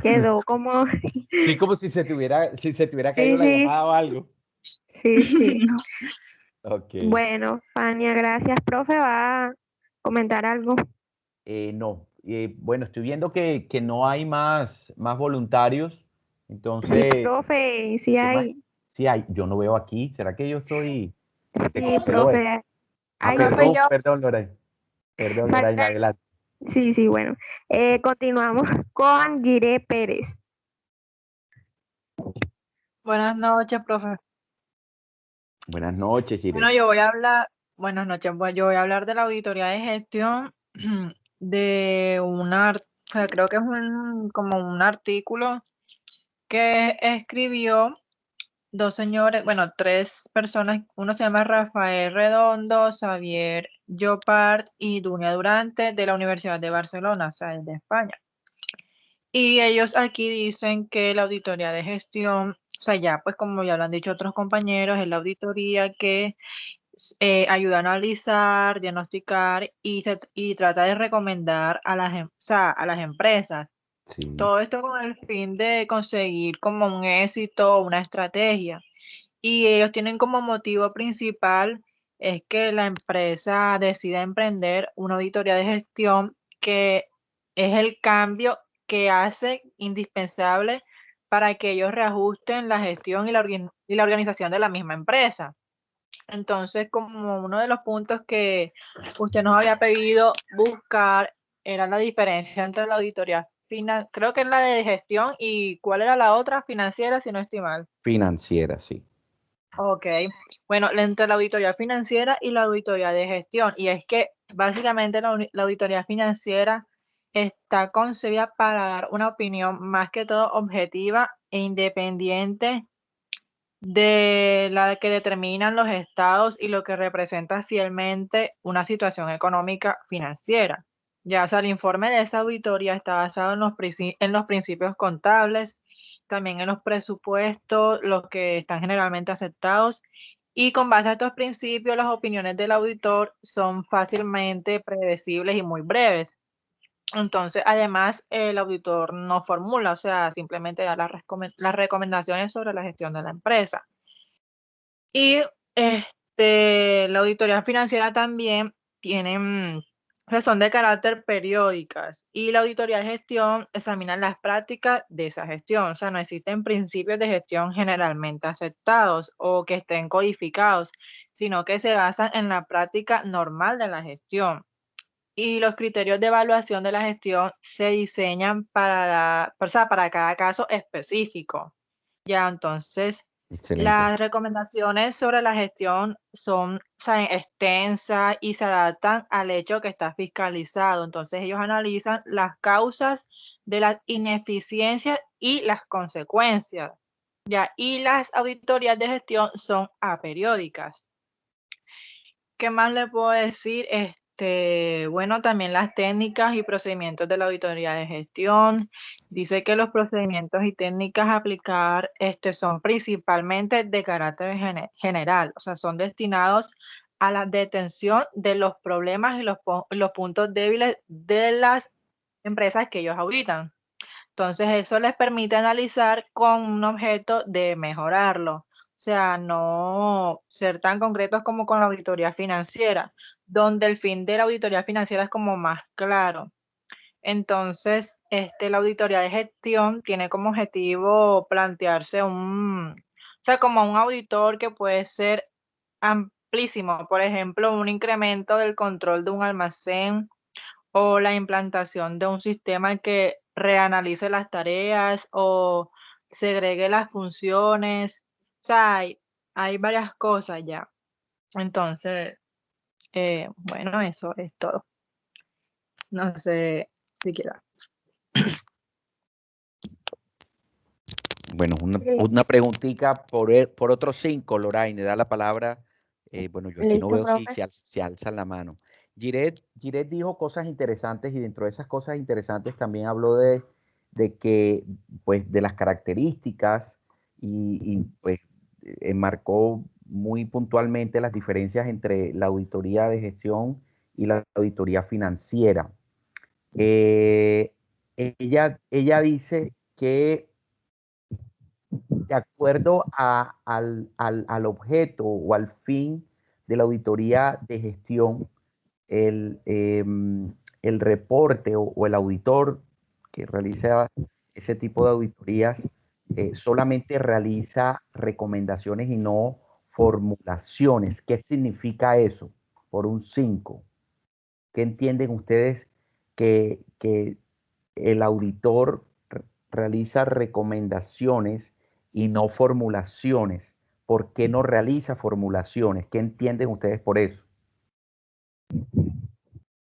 quedó como... Sí, como si se te hubiera caído Sí, la sí, llamada o algo. sí, sí. No. Ok. Bueno, Fania, gracias, profe. ¿Va a comentar algo? No. Bueno, estoy viendo que no hay más voluntarios. Sí, Entonces, profe, sí ¿qué más? hay. Sí hay. Yo no veo aquí. ¿Será que yo estoy? Sí, Veo profe. Hay Profe, uno. yo, Perdón, Loraine. Perdón, Loraine, Falta. adelante. Sí, sí, bueno. Continuamos con Gire Pérez. Buenas noches, profe. Buenas noches, Gire. Bueno, buenas noches, yo voy a hablar de la auditoría de gestión de o sea, creo que es como un artículo que escribió dos señores, bueno, tres personas, uno se llama Rafael Redondo, Xavier Llopart y Dunia Durante de la Universidad de Barcelona, o sea, es de España. Y ellos aquí dicen que la auditoría de gestión, o sea, ya pues como ya lo han dicho otros compañeros, es la auditoría que ayuda a analizar, diagnosticar y trata de recomendar a o sea, a las empresas. Sí. Todo esto con el fin de conseguir como un éxito, una estrategia. Y ellos tienen como motivo principal es que la empresa decida emprender una auditoría de gestión que es el cambio que hace indispensable para que ellos reajusten la gestión y la organización de la misma empresa. Entonces, como uno de los puntos que usted nos había pedido buscar era la diferencia entre la auditoría creo que es la de gestión y ¿cuál era la otra? Financiera, si no estoy mal. Financiera, sí. Ok, bueno, entre la auditoría financiera y la auditoría de gestión. Y es que básicamente la auditoría financiera está concebida para dar una opinión más que todo objetiva e independiente de la que determinan los estados y lo que representa fielmente una situación económica financiera. Ya, o sea, el informe de esa auditoría está basado en los principios contables, también en los presupuestos, los que están generalmente aceptados, y con base a estos principios, las opiniones del auditor son fácilmente predecibles y muy breves. Entonces, además, el auditor no formula, o sea, simplemente da las recomendaciones sobre la gestión de la empresa. Y la auditoría financiera también tienen, o sea, son de carácter periódicas y la auditoría de gestión examina las prácticas de esa gestión. O sea, no existen principios de gestión generalmente aceptados o que estén codificados, sino que se basan en la práctica normal de la gestión. Y los criterios de evaluación de la gestión se diseñan o sea, para cada caso específico. Ya, entonces, Excelente. las recomendaciones sobre la gestión son, o sea, extensas y se adaptan al hecho que está fiscalizado. Entonces, ellos analizan las causas de las ineficiencias y las consecuencias. Ya, y las auditorías de gestión son aperiódicas. ¿Qué más le puedo decir? Bueno, también las técnicas y procedimientos de la auditoría de gestión. Dice que los procedimientos y técnicas a aplicar son principalmente de carácter general, o sea, son destinados a la detención de los problemas y los puntos débiles de las empresas que ellos auditan. Entonces eso les permite analizar con un objeto de mejorarlo. O sea, no ser tan concretos como con la auditoría financiera, donde el fin de la auditoría financiera es como más claro. Entonces, la auditoría de gestión tiene como objetivo plantearse o sea, como un auditor que puede ser amplísimo, por ejemplo, un incremento del control de un almacén o la implantación de un sistema que reanalice las tareas o segregue las funciones. O sea, hay varias cosas ya. Entonces, bueno, eso es todo. No sé si quieras. Bueno, Sí, una preguntita por otros 5, Loraine, da la palabra. Bueno, yo aquí no listo, veo si profe. se alzan la mano. Giret dijo cosas interesantes y dentro de esas cosas interesantes también habló de que, pues, de las características y pues, enmarcó muy puntualmente las diferencias entre la auditoría de gestión y la auditoría financiera. Ella dice que de acuerdo al objeto o al fin de la auditoría de gestión, el reporte o el auditor que realiza ese tipo de auditorías solamente realiza recomendaciones y no formulaciones. ¿Qué significa eso? Por un 5. ¿Qué entienden ustedes que el auditor realiza recomendaciones y no formulaciones? ¿Por qué no realiza formulaciones? ¿Qué entienden ustedes por eso?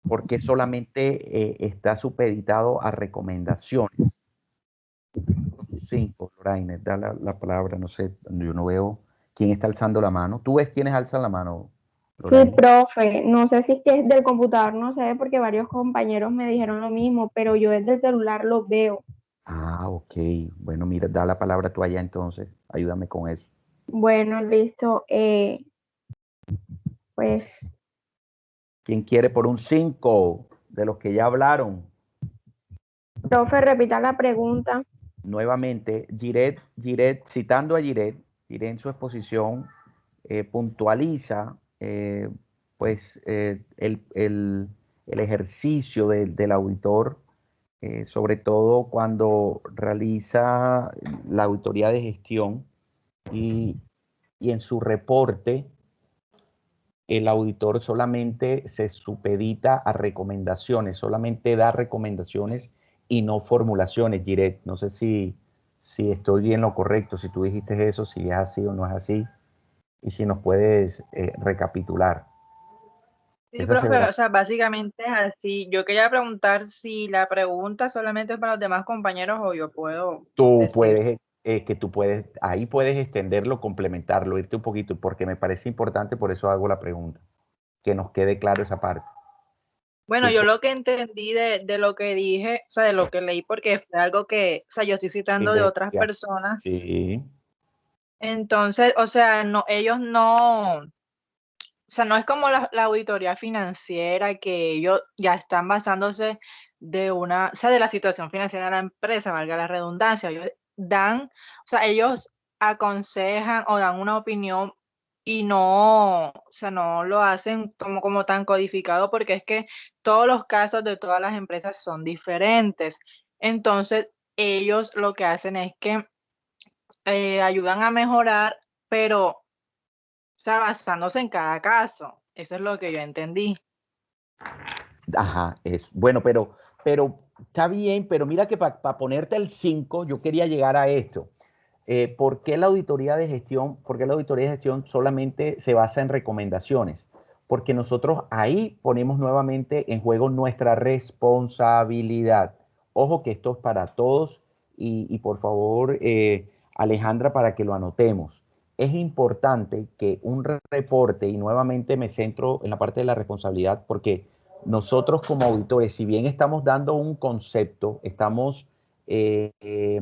¿Por qué solamente está supeditado a recomendaciones? 5, Loraine, da la palabra, no sé, yo no veo quién está alzando la mano. ¿Tú ves quiénes alzan la mano, Sí, Loraine? profe, no sé si es que es del computador, no sé, porque varios compañeros me dijeron lo mismo, pero yo desde el celular lo veo. Ah, ok. Bueno, mira, da la palabra tú allá entonces. Ayúdame con eso. Bueno, listo. Pues, ¿Quién quiere por un 5 de los que ya hablaron? profe, repita la pregunta. Nuevamente, Giret, citando a Giret en su exposición puntualiza pues el ejercicio del auditor, sobre todo cuando realiza la auditoría de gestión y, y en su reporte el auditor solamente se supedita a recomendaciones, solamente da recomendaciones y no formulaciones, Giret. No sé si estoy bien lo correcto, si tú dijiste eso, si es así o no es así, y si nos puedes recapitular. Sí, Esa profe, segunda, o sea, básicamente es así. Yo quería preguntar si la pregunta solamente es para los demás compañeros o yo puedo tú decir. puedes, ahí puedes extenderlo, complementarlo, irte un poquito, porque me parece importante, por eso hago la pregunta, que nos quede claro esa parte. Bueno, Tú, yo lo que entendí de lo que dije, o sea, de lo que leí, porque fue algo que, o sea, yo estoy citando de otras personas. sí, Entonces, o sea, no, ellos no, o sea, no es como la auditoría financiera que ellos ya están basándose o sea, de la situación financiera de la empresa, valga la redundancia. Ellos dan, o sea, ellos aconsejan o dan una opinión y no, o sea, no lo hacen como tan codificado porque es que todos los casos de todas las empresas son diferentes. Entonces, ellos lo que hacen es que ayudan a mejorar, pero o sea, basándose en cada caso. Eso es lo que yo entendí. ajá, es bueno, pero está bien, pero mira que para ponerte el 5, yo quería llegar a esto. ¿Por qué la auditoría de gestión? ¿Por qué la auditoría de gestión solamente se basa en recomendaciones? Porque nosotros ahí ponemos nuevamente en juego nuestra responsabilidad. Ojo que esto es para todos y por favor, Alejandra, para que lo anotemos. Es importante que un reporte, y nuevamente me centro en la parte de la responsabilidad, porque nosotros como auditores, si bien estamos dando un concepto, eh, eh,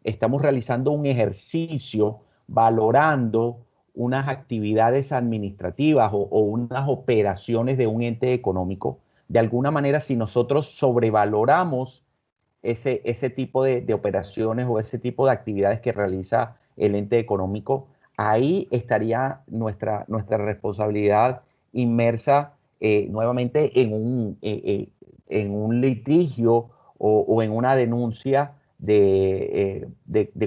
estamos realizando un ejercicio valorando unas actividades administrativas o unas operaciones de un ente económico. De alguna manera, si nosotros sobrevaloramos ese tipo de operaciones o ese tipo de actividades que realiza el ente económico, ahí estaría nuestra responsabilidad inmersa nuevamente en un litigio o en una denuncia de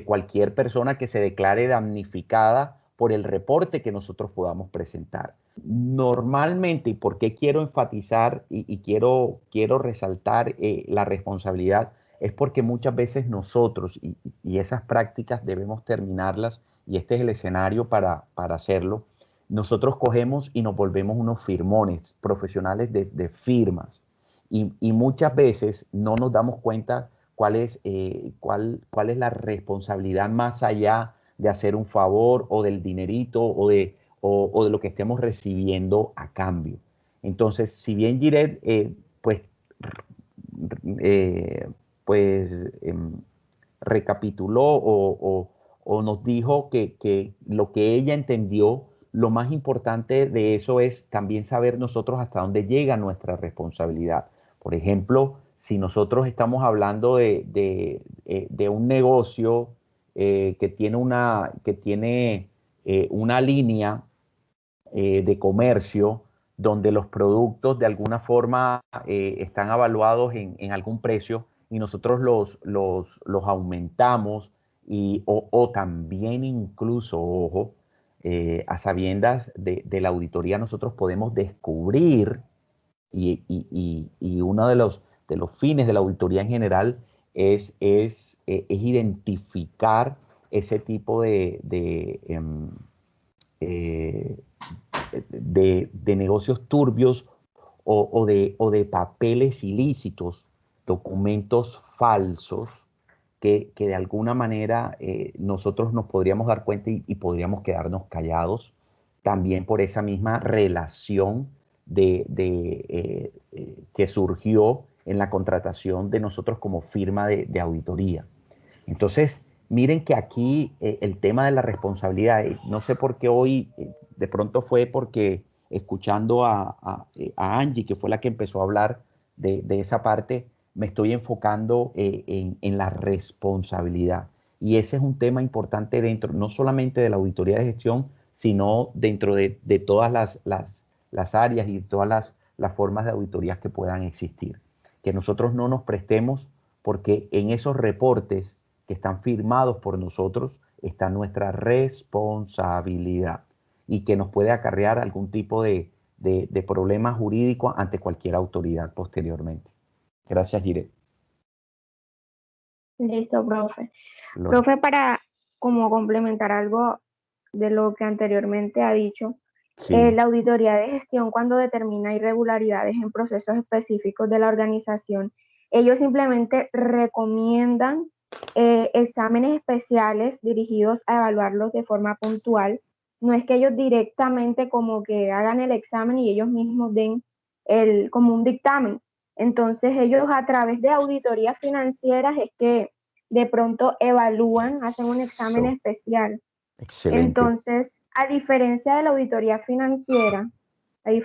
cualquier persona que se declare damnificada por el reporte que nosotros podamos presentar. Normalmente, ¿y por qué quiero enfatizar y quiero resaltar la responsabilidad? Es porque muchas veces nosotros, y esas prácticas debemos terminarlas, y este es el escenario para hacerlo, nosotros cogemos y nos volvemos unos firmones profesionales de firmas, y muchas veces no nos damos cuenta cuál es la responsabilidad más allá de hacer un favor o del dinerito o de lo que estemos recibiendo a cambio. Entonces, si bien Giret pues, pues recapituló o nos dijo que lo que ella entendió, lo más importante de eso es también saber nosotros hasta dónde llega nuestra responsabilidad. Por ejemplo, si nosotros estamos hablando de un negocio que tiene una línea de comercio donde los productos de alguna forma están evaluados en algún precio y nosotros los aumentamos o también incluso, ojo, a sabiendas de la auditoría nosotros podemos descubrir y uno de los fines de la auditoría en general es identificar ese tipo de negocios turbios o de papeles ilícitos, documentos falsos, que de alguna manera nosotros nos podríamos dar cuenta y podríamos quedarnos callados, también por esa misma relación que surgió en la contratación de nosotros como firma de auditoría. Entonces, miren que aquí el tema de la responsabilidad, no sé por qué hoy, de pronto fue porque escuchando a Angie, que fue la que empezó a hablar de esa parte, me estoy enfocando en la responsabilidad. Y ese es un tema importante dentro, no solamente de la auditoría de gestión, sino dentro de todas las áreas y todas las formas de auditorías que puedan existir. Que nosotros no nos prestemos porque en esos reportes que están firmados por nosotros está nuestra responsabilidad y que nos puede acarrear algún tipo de problema jurídico ante cualquier autoridad posteriormente. Gracias, Giret. Listo, profe. Lore. Profe, para como complementar algo de lo que anteriormente ha dicho, Sí. la auditoría de gestión cuando determina irregularidades en procesos específicos de la organización, ellos simplemente recomiendan exámenes especiales dirigidos a evaluarlos de forma puntual. No es que ellos directamente como que hagan el examen y ellos mismos den como un dictamen. Entonces ellos a través de auditorías financieras es que de pronto evalúan, hacen un examen especial. Excelente. Entonces, a diferencia de la auditoría financiera, el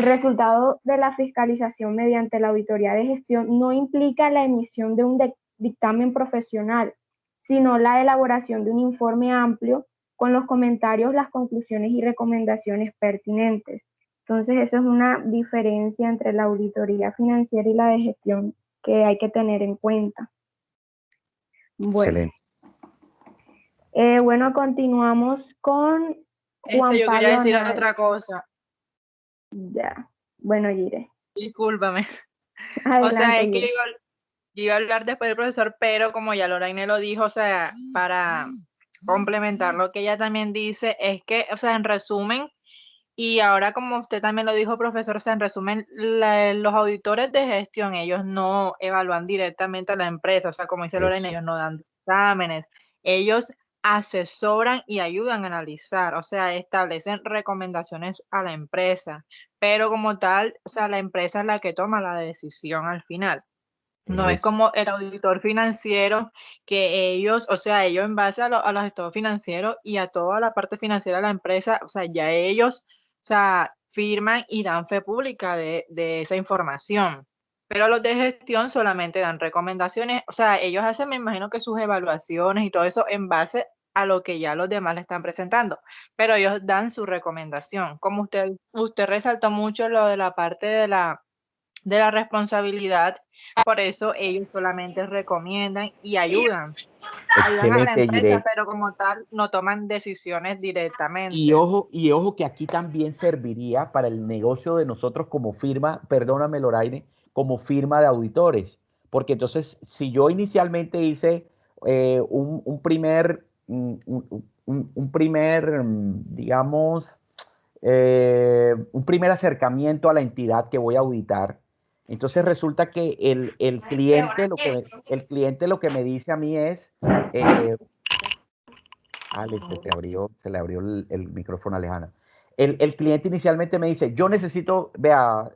resultado de la fiscalización mediante la auditoría de gestión no implica la emisión de un dictamen profesional, sino la elaboración de un informe amplio con los comentarios, las conclusiones y recomendaciones pertinentes. Entonces, eso es una diferencia entre la auditoría financiera y la de gestión que hay que tener en cuenta. Bueno. Excelente. Bueno, continuamos con Juan Yo Pablo quería decir Anaya. otra cosa. Ya, bueno, Gire. Discúlpame. Adelante, O sea, es que Gire. yo iba a hablar después del profesor, pero como ya Lorraine lo dijo, o sea, para complementar lo que ella también dice, es que, o sea, en resumen, y ahora como usted también lo dijo, profesor, o sea, en resumen, los auditores de gestión, ellos no evalúan directamente a la empresa, o sea, como dice Lorraine, ellos no dan exámenes, ellos asesoran y ayudan a analizar, o sea, establecen recomendaciones a la empresa, pero como tal, o sea, la empresa es la que toma la decisión al final. No es como el auditor financiero que ellos, o sea, ellos en base a los estados financieros y a toda la parte financiera de la empresa, o sea, ya ellos, o sea, firman y dan fe pública de esa información. pero los de gestión solamente dan recomendaciones, o sea, ellos hacen, me imagino que sus evaluaciones y todo eso en base a lo que ya los demás le están presentando, pero ellos dan su recomendación. Como usted resaltó mucho lo de la parte de la responsabilidad, por eso ellos solamente recomiendan y ayudan a la Excelente, empresa, Jiret. pero como tal no toman decisiones Y directamente. ojo que aquí también serviría para el negocio de nosotros como firma, perdóname, Loraine, como firma de auditores. Porque entonces, si yo inicialmente hice un primer, digamos, un primer acercamiento a la entidad que voy a auditar, entonces resulta que el cliente lo que me dice a mí es, Alex, se le abrió el micrófono a Alejandra. El cliente inicialmente me dice, yo necesito, vea,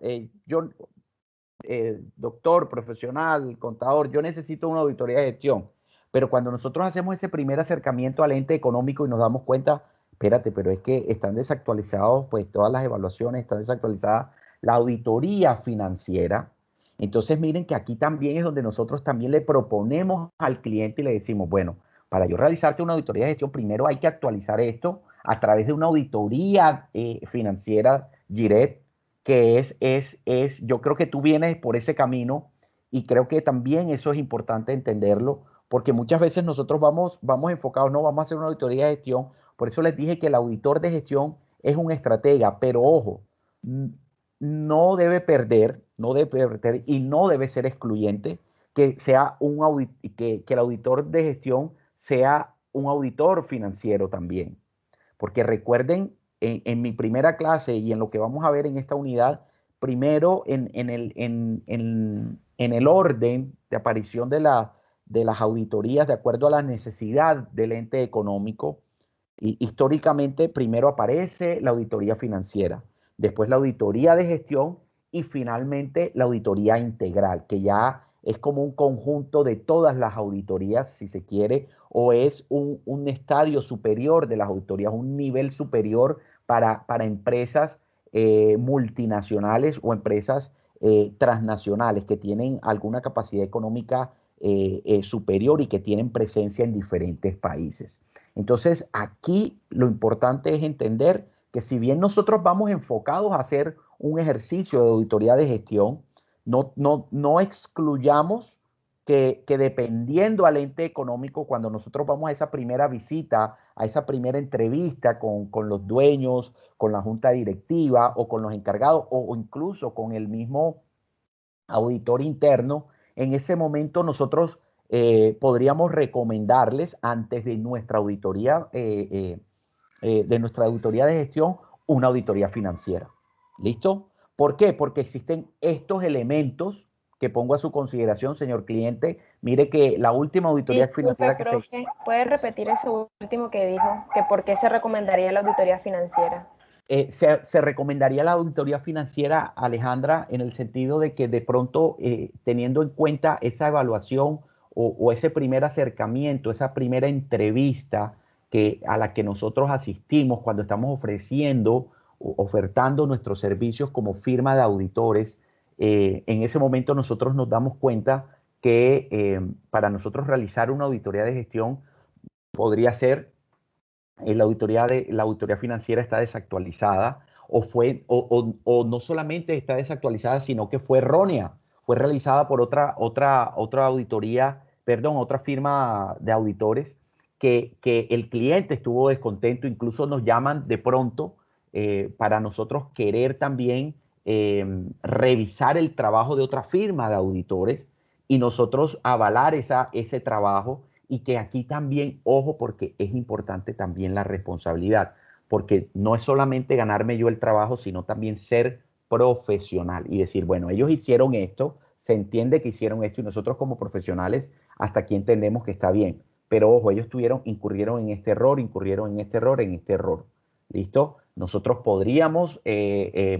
doctor, profesional, contador, yo necesito una auditoría de gestión. Pero cuando nosotros hacemos ese primer acercamiento al ente económico y nos damos cuenta, espérate, pero es que están desactualizados, pues todas las evaluaciones, están desactualizadas la auditoría financiera. Entonces miren que aquí también es donde nosotros también le proponemos al cliente y le decimos, bueno, para yo realizarte una auditoría de gestión, primero hay que actualizar esto a través de una auditoría financiera, Jiret, que yo creo que tú vienes por ese camino y creo que también eso es importante entenderlo, porque muchas veces nosotros vamos enfocados, no, vamos a hacer una auditoría de gestión, por eso les dije que el auditor de gestión es un estratega, pero ojo, no debe perder y no debe ser excluyente que sea que el auditor de gestión sea un auditor financiero también. Porque recuerden, en mi primera clase y en lo que vamos a ver en esta unidad, primero en el orden de aparición de las auditorías de acuerdo a la necesidad del ente económico, y históricamente primero aparece la auditoría financiera, después la auditoría de gestión y finalmente la auditoría integral, que ya es como un conjunto de todas las auditorías, si se quiere, o es un estadio superior de las auditorías, un nivel superior para empresas multinacionales o empresas transnacionales que tienen alguna capacidad económica superior y que tienen presencia en diferentes países. Entonces, aquí lo importante es entender que si bien nosotros vamos enfocados a hacer un ejercicio de auditoría de gestión, no excluyamos que dependiendo al ente económico, cuando nosotros vamos a esa primera visita, a esa primera entrevista con los dueños, con la junta directiva o con los encargados o incluso con el mismo auditor interno, en ese momento nosotros podríamos recomendarles antes de nuestra auditoría de gestión una auditoría financiera. ¿Listo? ¿Por qué? Porque existen estos elementos que pongo a su consideración, señor cliente. Mire que la última auditoría financiera que profe, ¿puede repetir eso último que dijo? Que por qué se recomendaría la auditoría financiera. Se recomendaría la auditoría financiera, Alejandra, en el sentido de que de pronto, teniendo en cuenta esa evaluación o ese primer acercamiento, esa primera entrevista a la que nosotros asistimos cuando estamos ofertando nuestros servicios como firma de auditores, en ese momento nosotros nos damos cuenta que para nosotros realizar una auditoría de gestión podría ser la auditoría financiera está desactualizada o no solamente está desactualizada, sino que fue errónea. Fue realizada por otra auditoría, perdón, otra firma de auditores que el cliente estuvo descontento, incluso nos llaman de pronto para nosotros querer también revisar el trabajo de otra firma de auditores y nosotros avalar ese trabajo. Y que aquí también, ojo, porque es importante también la responsabilidad, porque no es solamente ganarme yo el trabajo, sino también ser profesional y decir, bueno, ellos hicieron esto, se entiende que hicieron esto y nosotros como profesionales hasta aquí entendemos que está bien. Pero ojo, ellos incurrieron en este error, ¿Listo? Nosotros podríamos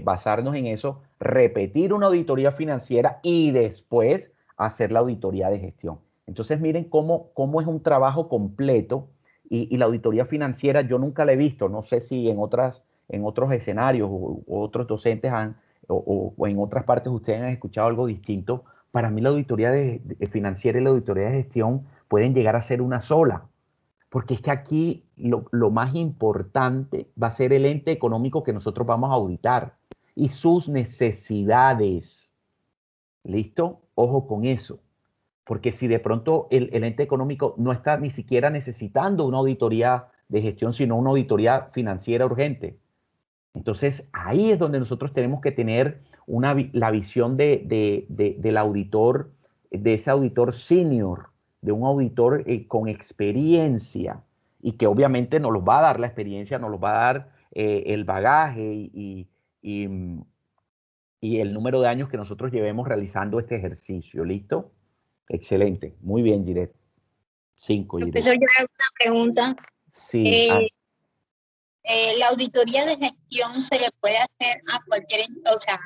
basarnos en eso, repetir una auditoría financiera y después hacer la auditoría de gestión. Entonces miren cómo es un trabajo completo y la auditoría financiera yo nunca la he visto, no sé si en otros escenarios o otros docentes o en otras partes ustedes han escuchado algo distinto, para mí la auditoría financiera y la auditoría de gestión pueden llegar a ser una sola. Porque es que aquí lo más importante va a ser el ente económico que nosotros vamos a auditar y sus necesidades. ¿Listo? Ojo con eso. Porque si de pronto el ente económico no está ni siquiera necesitando una auditoría de gestión, sino una auditoría financiera urgente. Entonces, ahí es donde nosotros tenemos que tener la visión del auditor, de ese auditor senior, de un auditor con experiencia y que obviamente nos los va a dar la experiencia, nos los va a dar el bagaje y el número de años que nosotros llevemos realizando este ejercicio. ¿Listo? Excelente. Muy bien, Giret. 5, Giret. Profesor, yo le hago una pregunta. Sí. La auditoría de gestión se le puede hacer a cualquier, o sea,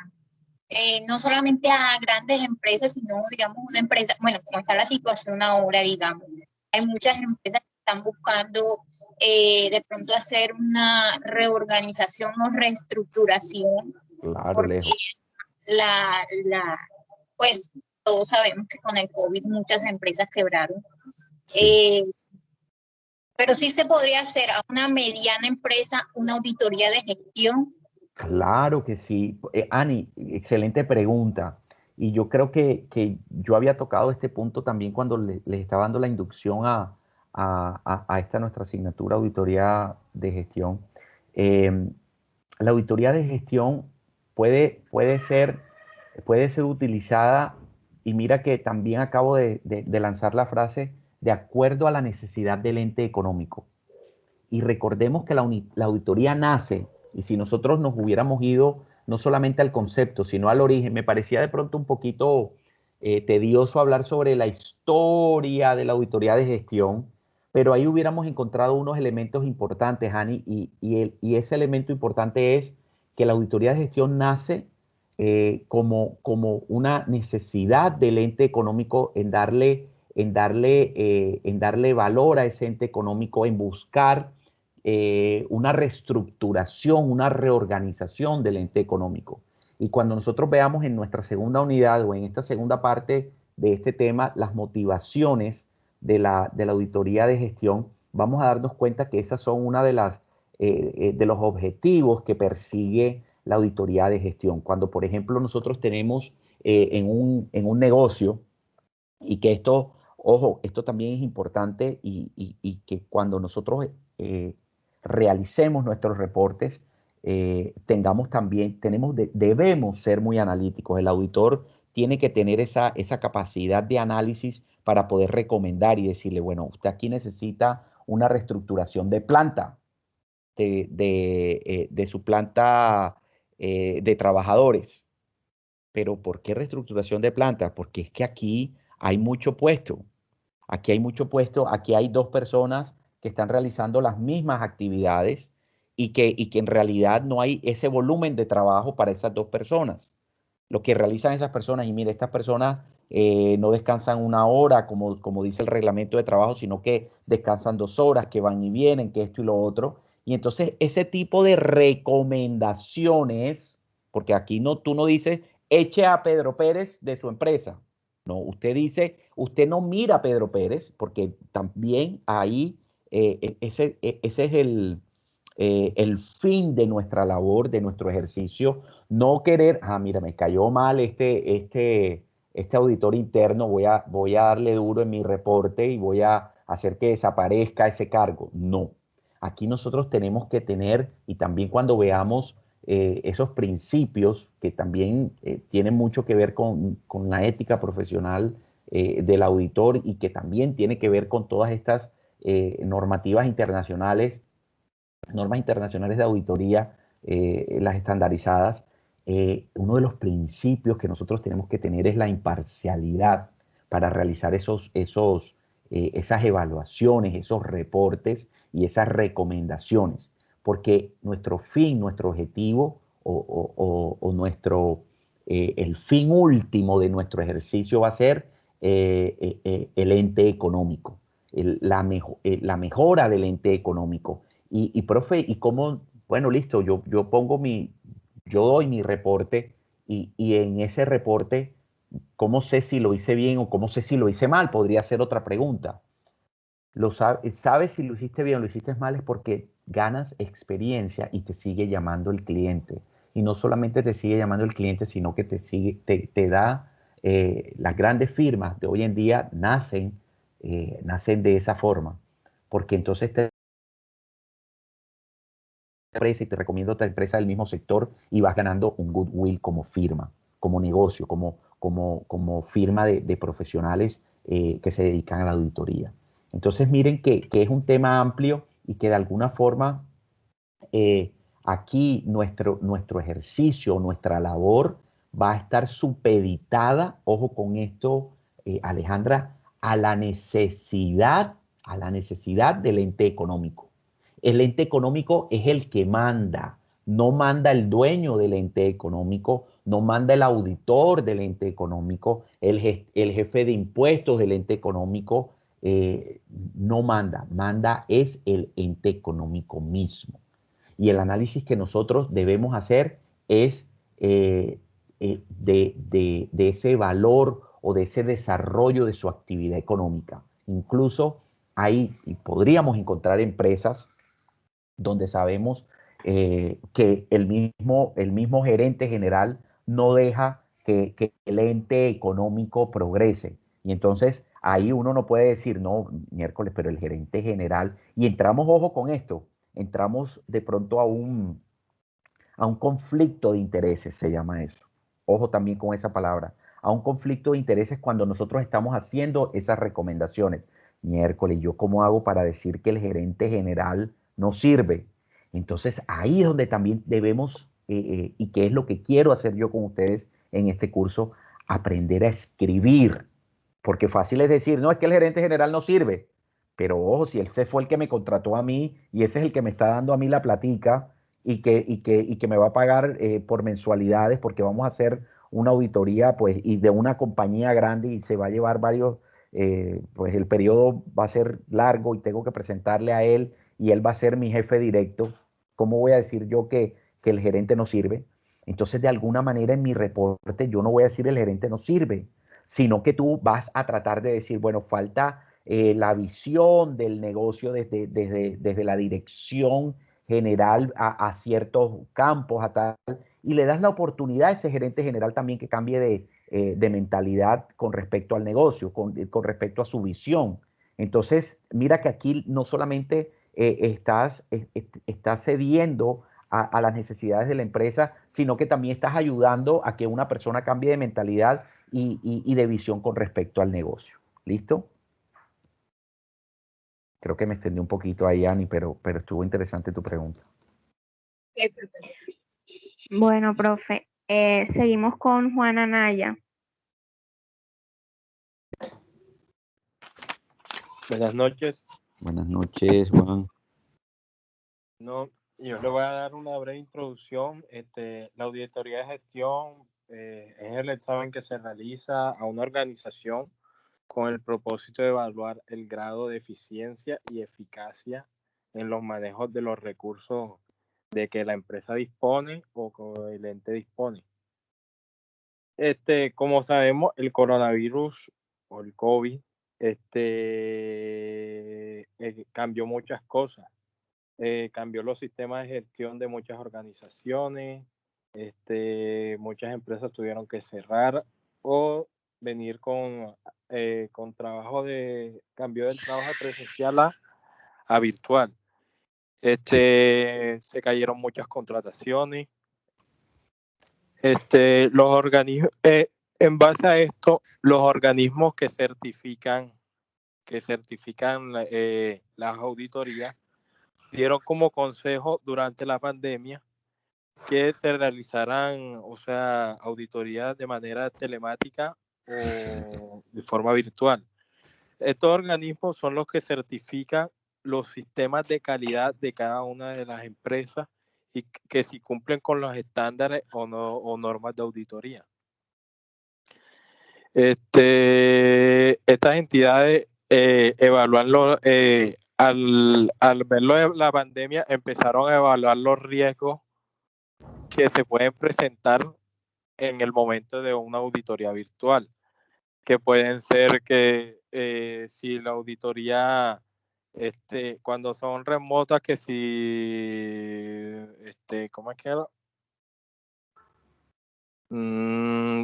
no solamente a grandes empresas, sino, digamos, una empresa, bueno, como está la situación ahora, digamos, hay muchas empresas que están buscando de pronto hacer una reorganización o reestructuración, Claro, porque lejos. pues todos sabemos que con el COVID muchas empresas quebraron. Sí. Pero sí se podría hacer a una mediana empresa una auditoría de gestión. Claro que sí. Ani, excelente pregunta. Y yo creo que yo había tocado este punto también cuando les estaba dando la inducción a esta nuestra asignatura auditoría de gestión. La auditoría de gestión puede ser utilizada, y mira que también acabo de lanzar la frase, de acuerdo a la necesidad del ente económico. Y recordemos que la auditoría nace, y si nosotros nos hubiéramos ido no solamente al concepto, sino al origen, me parecía de pronto un poquito tedioso hablar sobre la historia de la auditoría de gestión, pero ahí hubiéramos encontrado unos elementos importantes, Ani, y ese elemento importante es que la auditoría de gestión nace como una necesidad del ente económico en darle valor a ese ente económico, en buscar una reestructuración, una reorganización del ente económico. Y cuando nosotros veamos en nuestra segunda unidad o en esta segunda parte de este tema las motivaciones de la auditoría de gestión, vamos a darnos cuenta que esas son una de los objetivos que persigue la auditoría de gestión. Cuando, por ejemplo, nosotros tenemos en un negocio, y que esto, ojo, esto también es importante y que cuando nosotros realicemos nuestros reportes, debemos ser muy analíticos. El auditor tiene que tener esa capacidad de análisis para poder recomendar y decirle, bueno, usted aquí necesita una reestructuración de planta, de su planta de trabajadores. Pero ¿por qué reestructuración de planta? Porque es que aquí hay mucho puesto. Aquí hay mucho puesto, aquí hay 2 personas que están realizando las mismas actividades y que en realidad no hay ese volumen de trabajo para esas 2 personas. Lo que realizan esas personas, y mire, estas personas no descansan 1 hora, como dice el reglamento de trabajo, sino que descansan 2 horas, que van y vienen, que esto y lo otro. Y entonces ese tipo de recomendaciones, porque aquí tú no dices, eche a Pedro Pérez de su empresa. No, usted dice, usted no mira a Pedro Pérez, porque también ahí ese es el fin de nuestra labor, de nuestro ejercicio. No querer, mira, me cayó mal este auditor interno, voy a darle duro en mi reporte y voy a hacer que desaparezca ese cargo. No, aquí nosotros tenemos que tener, y también cuando veamos esos principios que también tienen mucho que ver con la ética profesional del auditor y que también tiene que ver con todas estas normas internacionales de auditoría, las estandarizadas. Uno de los principios que nosotros tenemos que tener es la imparcialidad para realizar esas evaluaciones, esos reportes y esas recomendaciones, porque nuestro fin, nuestro objetivo el fin último de nuestro ejercicio va a ser el ente económico, la mejora del ente económico. Y profe, ¿y cómo? Bueno, listo, yo doy mi reporte y en ese reporte, ¿cómo sé si lo hice bien o cómo sé si lo hice mal? Podría ser otra pregunta. Sabes si lo hiciste bien o lo hiciste mal es porque ganas experiencia y te sigue llamando el cliente. Y no solamente te sigue llamando el cliente, sino que te da, las grandes firmas de hoy en día nacen de esa forma. Porque entonces te empresa y te recomiendo otra empresa del mismo sector y vas ganando un goodwill como firma, como negocio, como firma de profesionales que se dedican a la auditoría. Entonces miren que es un tema amplio y que de alguna forma aquí nuestro ejercicio, nuestra labor va a estar supeditada, ojo con esto, Alejandra, a la necesidad del ente económico. El ente económico es el que manda, no manda el dueño del ente económico, no manda el auditor del ente económico, el jefe de impuestos del ente económico, no manda es el ente económico mismo. Y el análisis que nosotros debemos hacer es de ese valor o de ese desarrollo de su actividad económica. Incluso ahí podríamos encontrar empresas donde sabemos que el mismo gerente general no deja que el ente económico progrese. Y entonces ahí uno no puede decir, no, miércoles, pero el gerente general, y entramos, ojo con esto, entramos de pronto a un conflicto de intereses, se llama eso. Ojo también con esa palabra, a un conflicto de intereses cuando nosotros estamos haciendo esas recomendaciones. Miércoles, ¿yo cómo hago para decir que el gerente general no sirve? Entonces ahí es donde también debemos, y que es lo que quiero hacer yo con ustedes en este curso, aprender a escribir. Porque fácil es decir, no, es que el gerente general no sirve. Pero ojo, si ese fue el que me contrató a mí y ese es el que me está dando a mí la platica y que me va a pagar por mensualidades porque vamos a hacer una auditoría pues, y de una compañía grande y se va a llevar varios, pues el periodo va a ser largo y tengo que presentarle a él y él va a ser mi jefe directo. ¿Cómo voy a decir yo que el gerente no sirve? Entonces, de alguna manera en mi reporte yo no voy a decir el gerente no sirve, sino que tú vas a tratar de decir, bueno, falta la visión del negocio desde la dirección general a ciertos campos, a tal, y le das la oportunidad a ese gerente general también que cambie de mentalidad con respecto al negocio, con respecto a su visión. Entonces, mira que aquí no solamente estás cediendo a las necesidades de la empresa, sino que también estás ayudando a que una persona cambie de mentalidad y de visión con respecto al negocio. ¿Listo? Creo que me extendí un poquito ahí, Ani, pero estuvo interesante tu pregunta. Bueno, profe, seguimos con Juana Naya. Buenas noches. Buenas noches, Juan. No, yo le voy a dar una breve introducción. La auditoría de gestión es el examen que se realiza a una organización con el propósito de evaluar el grado de eficiencia y eficacia en los manejos de los recursos de que la empresa dispone o que el ente dispone. Como sabemos, el coronavirus o el COVID cambió muchas cosas. Cambió los sistemas de gestión de muchas organizaciones, muchas empresas tuvieron que cerrar o venir con trabajo cambio del trabajo presencial a virtual. Se cayeron muchas contrataciones. Los organismos, en base a esto, los organismos que certifican las auditorías dieron como consejo durante la pandemia que se realizaran, o sea, auditorías de manera telemática o de forma virtual. Estos organismos son los que certifican los sistemas de calidad de cada una de las empresas y que si cumplen con los estándares o no, o normas de auditoría. Estas entidades evalúan al verlo de la pandemia, empezaron a evaluar los riesgos que se pueden presentar en el momento de una auditoría virtual, que pueden ser que si la auditoría, cuando son remotas, que si, ¿cómo es que era?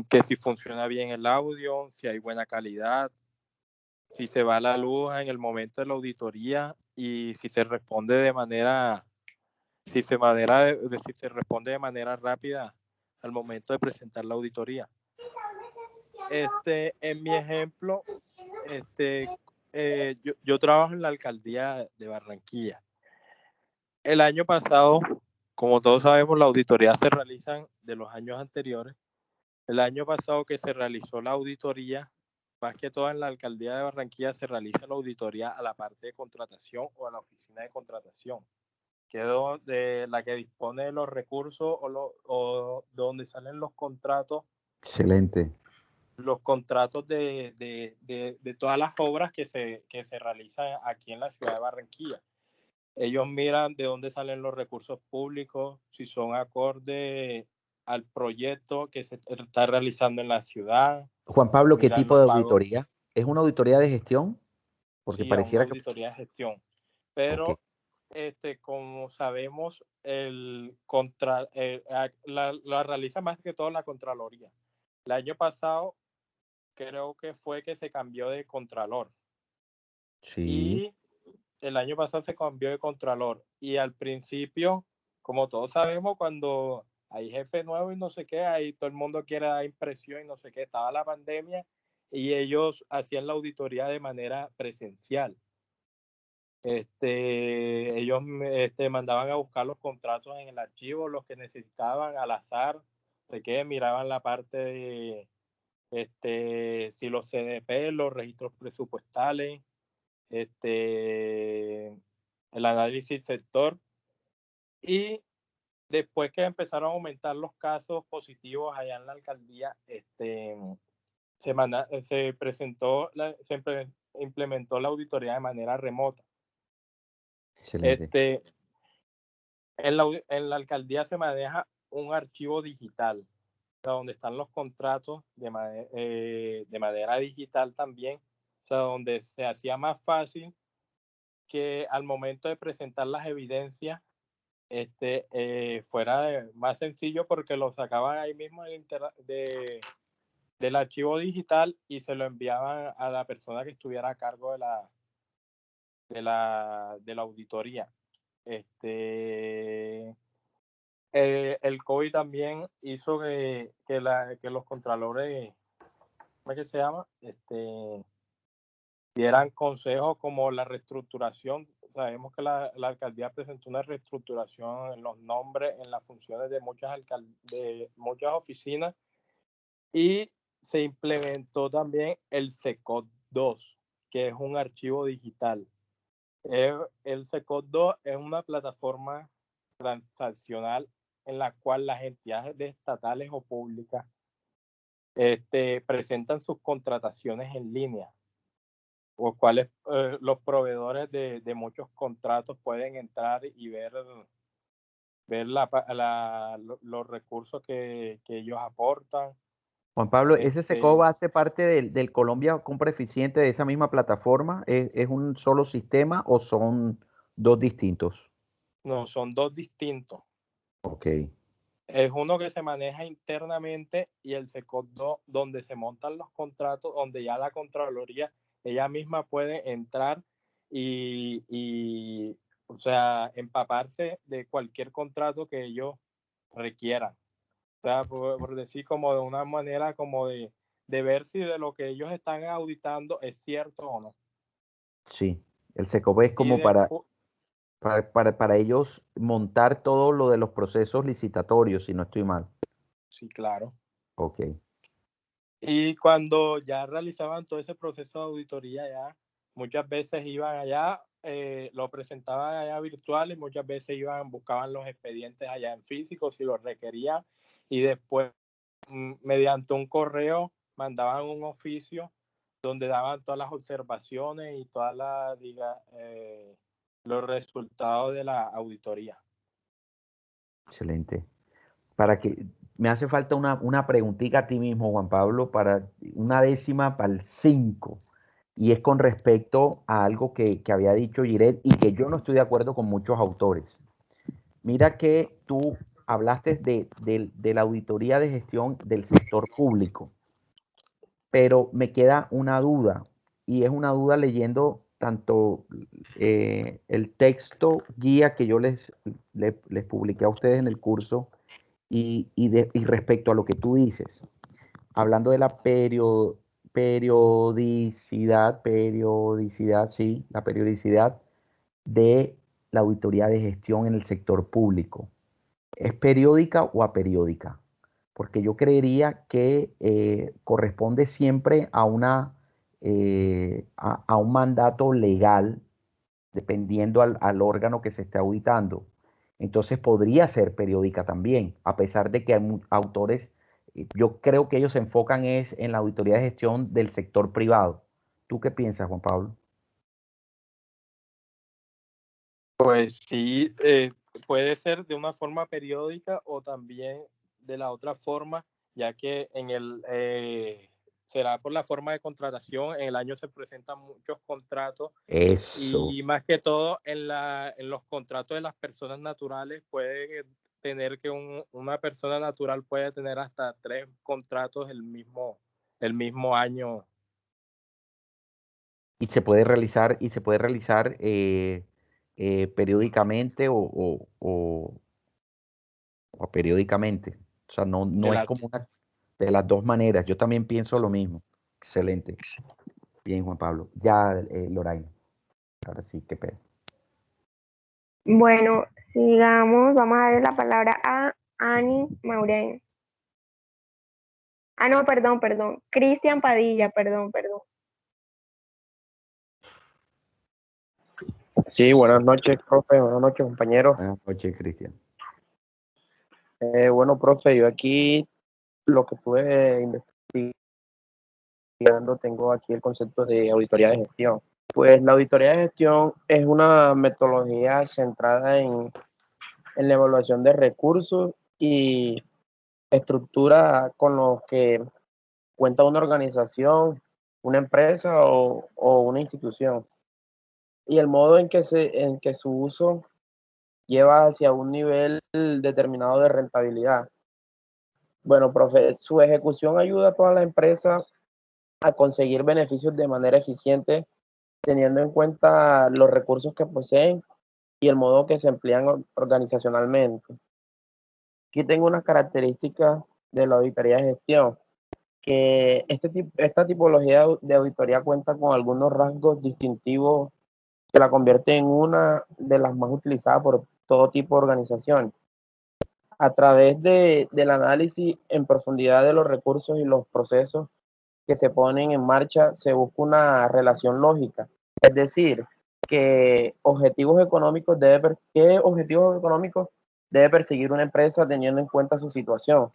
Que si funciona bien el audio, si hay buena calidad, si se va la luz en el momento de la auditoría y si se responde de manera, si se responde de manera rápida al momento de presentar la auditoría. En mi ejemplo, yo trabajo en la alcaldía de Barranquilla. El año pasado, como todos sabemos, las auditorías se realizan de los años anteriores. El año pasado que se realizó la auditoría, más que todo en la alcaldía de Barranquilla, se realiza la auditoría a la parte de contratación o a la oficina de contratación, que es de la que dispone de los recursos o de donde salen los contratos. Excelente. Los contratos de todas las obras que se realizan aquí en la ciudad de Barranquilla. Ellos miran de dónde salen los recursos públicos, si son acordes al proyecto que se está realizando en la ciudad. Juan Pablo, ¿qué miran tipo los de pagos. auditoría? ¿Es una auditoría de gestión? Porque Sí, pareciera una que... auditoría de gestión. Pero, Ok. como sabemos, la realiza más que todo la Contraloría. El año pasado creo que fue que se cambió de Contralor. Sí. Y el año pasado se cambió de Contralor. Y al principio, como todos sabemos, cuando hay jefe nuevo y no sé qué, ahí todo el mundo quiere dar impresión y no sé qué, estaba la pandemia y ellos hacían la auditoría de manera presencial. Ellos mandaban a buscar los contratos en el archivo, los que necesitaban al azar, de que miraban la parte de si los CDP, los registros presupuestales, el análisis sector, y después que empezaron a aumentar los casos positivos allá en la alcaldía, se implementó la auditoría de manera remota. Excelente. En la alcaldía se maneja un archivo digital, o sea, donde están los contratos de manera digital también, o sea, donde se hacía más fácil que al momento de presentar las evidencias fuera más sencillo, porque lo sacaban ahí mismo del archivo digital y se lo enviaban a la persona que estuviera a cargo de la auditoría. El COVID también hizo que los contralores, ¿cómo es que se llama? Dieran consejos como la reestructuración. Sabemos que la alcaldía presentó una reestructuración en los nombres, en las funciones de muchas oficinas, y se implementó también el SECOT 2, que es un archivo digital. El SECOT 2 es una plataforma transaccional en la cual las entidades estatales o públicas presentan sus contrataciones en línea, los cuales los proveedores de muchos contratos pueden entrar y ver los recursos que ellos aportan. Juan Pablo, ¿ese SECOVA hace parte del Colombia Compra Eficiente, de esa misma plataforma? ¿Es un solo sistema o son dos distintos? No, son dos distintos. Ok. Es uno que se maneja internamente y el SECOT 2, donde se montan los contratos, donde ya la Contraloría ella misma puede entrar y o sea, empaparse de cualquier contrato que ellos requieran. O sea, por decir, como de una manera como de ver si de lo que ellos están auditando es cierto o no. Sí, el SECOVA es como para ellos montar todo lo de los procesos licitatorios, si no estoy mal. Sí, claro. Ok. Y cuando ya realizaban todo ese proceso de auditoría, ya muchas veces iban allá, lo presentaban allá virtual, y muchas veces buscaban los expedientes allá en físico si los requerían, y después mediante un correo mandaban un oficio donde daban todas las observaciones y todas los resultados de la auditoría. Excelente. Para que me hace falta una preguntita a ti mismo, Juan Pablo, para una décima para el 5. Y es con respecto a algo que había dicho Giret y que yo no estoy de acuerdo con muchos autores. Mira que tú hablaste de la auditoría de gestión del sector público, pero me queda una duda, y es una duda leyendo tanto el texto guía que yo les publiqué a ustedes en el curso y respecto a lo que tú dices, hablando de la periodicidad, sí, la periodicidad de la auditoría de gestión en el sector público. ¿Es periódica o aperiódica? Porque yo creería que corresponde siempre a un mandato legal, dependiendo al órgano que se esté auditando. Entonces podría ser periódica también, a pesar de que hay autores, yo creo que ellos se enfocan es en la auditoría de gestión del sector privado. ¿Tú qué piensas, Juan Pablo? Pues sí, puede ser de una forma periódica o también de la otra forma, ya que será por la forma de contratación. En el año se presentan muchos contratos. Eso. Y más que todo en los contratos de las personas naturales puede tener que una persona natural puede tener hasta 3 contratos el mismo año. Y se puede realizar periódicamente o periódicamente. O sea, no es como una de las dos maneras. Yo también pienso lo mismo. Excelente. Bien, Juan Pablo. Ya, Loraina. Ahora sí, qué pena. Bueno, sigamos. Vamos a darle la palabra a Ani Maureen. Ah, no, perdón. Cristian Padilla, perdón. Sí, buenas noches, profe, buenas noches, compañeros. Buenas noches, Cristian. Bueno, profe, yo aquí lo que estuve investigando, tengo aquí el concepto de auditoría de gestión. Pues la auditoría de gestión es una metodología centrada en la evaluación de recursos y estructura con los que cuenta una organización, una empresa o una institución. Y el modo en que su uso lleva hacia un nivel determinado de rentabilidad. Bueno, profe, su ejecución ayuda a todas las empresas a conseguir beneficios de manera eficiente, teniendo en cuenta los recursos que poseen y el modo que se emplean organizacionalmente. Aquí tengo unas características de la auditoría de gestión, que esta tipología de auditoría cuenta con algunos rasgos distintivos que la convierte en una de las más utilizadas por todo tipo de organizaciones. A través del análisis en profundidad de los recursos y los procesos que se ponen en marcha, se busca una relación lógica. Es decir, ¿qué objetivos económicos debe perseguir una empresa teniendo en cuenta su situación?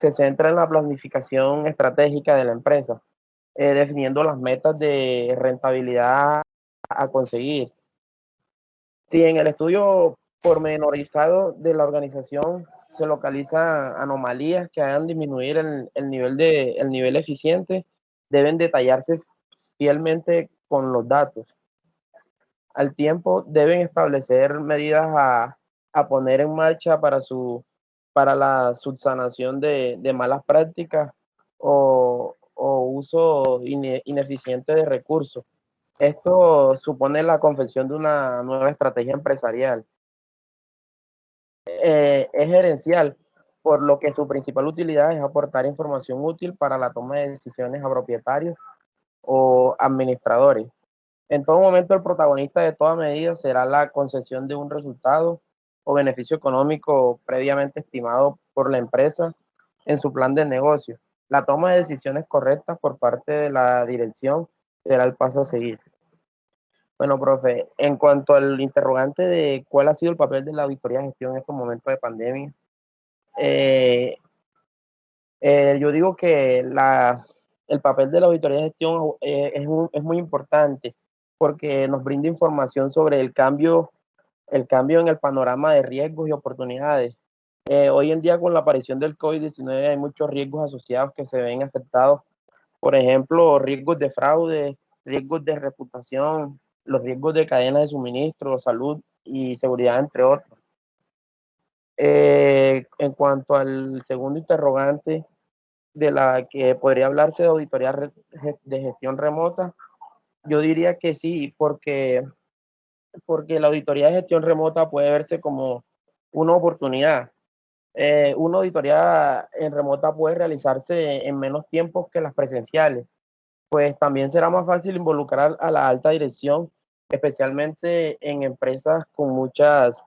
Se centra en la planificación estratégica de la empresa, definiendo las metas de rentabilidad a conseguir. Si en el estudio pormenorizado de la organización se localizan anomalías que hagan disminuir el nivel eficiente, deben detallarse fielmente con los datos. Al tiempo, deben establecer medidas a poner en marcha para la subsanación de malas prácticas o uso ineficiente de recursos. Esto supone la confección de una nueva estrategia empresarial. Es gerencial, por lo que su principal utilidad es aportar información útil para la toma de decisiones a propietarios o administradores. En todo momento, el protagonista de toda medida será la concesión de un resultado o beneficio económico previamente estimado por la empresa en su plan de negocio. La toma de decisiones correctas por parte de la dirección será el paso a seguir. Bueno, profe, en cuanto al interrogante de cuál ha sido el papel de la auditoría de gestión en estos momentos de pandemia, yo digo que el papel de la auditoría de gestión es muy importante porque nos brinda información sobre el cambio en el panorama de riesgos y oportunidades Hoy en día, con la aparición del COVID-19, hay muchos riesgos asociados que se ven afectados. Por ejemplo, riesgos de fraude, riesgos de reputación, los riesgos de cadena de suministro, salud y seguridad, entre otros. En cuanto al segundo interrogante, de la que podría hablarse de auditoría de gestión remota, yo diría que sí, porque la auditoría de gestión remota puede verse como una oportunidad. Una auditoría en remota puede realizarse en menos tiempo que las presenciales, pues también será más fácil involucrar a la alta dirección, especialmente en empresas con muchas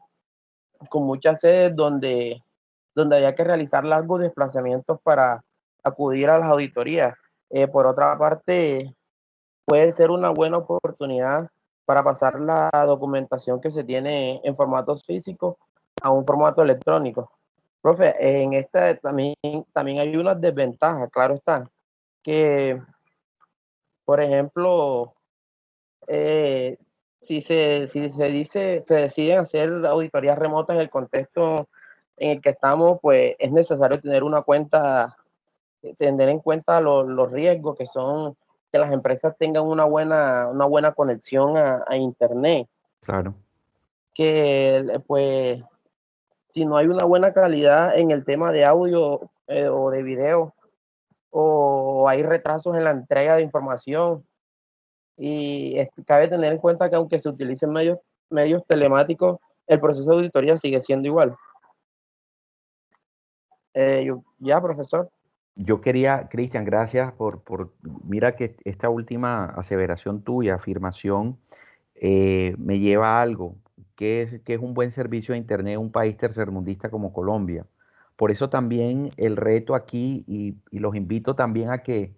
sedes donde haya que realizar largos desplazamientos para acudir a las auditorías. Por otra parte, puede ser una buena oportunidad para pasar la documentación que se tiene en formatos físicos a un formato electrónico. Profe, en esta también hay unas desventajas, claro está, que, por ejemplo, si se deciden hacer auditorías remotas en el contexto en el que estamos, pues es necesario tener en cuenta los riesgos, que son que las empresas tengan una buena conexión a internet, Claro. que pues si no hay una buena calidad en el tema de audio o de video, o hay retrasos en la entrega de información. Y cabe tener en cuenta que aunque se utilicen medios telemáticos, el proceso de auditoría sigue siendo igual. Ya, profesor. Yo quería, Cristian, gracias mira que esta última aseveración tuya, afirmación, me lleva a algo, que es un buen servicio de Internet en un país tercermundista como Colombia. Por eso también el reto aquí, y los invito también a que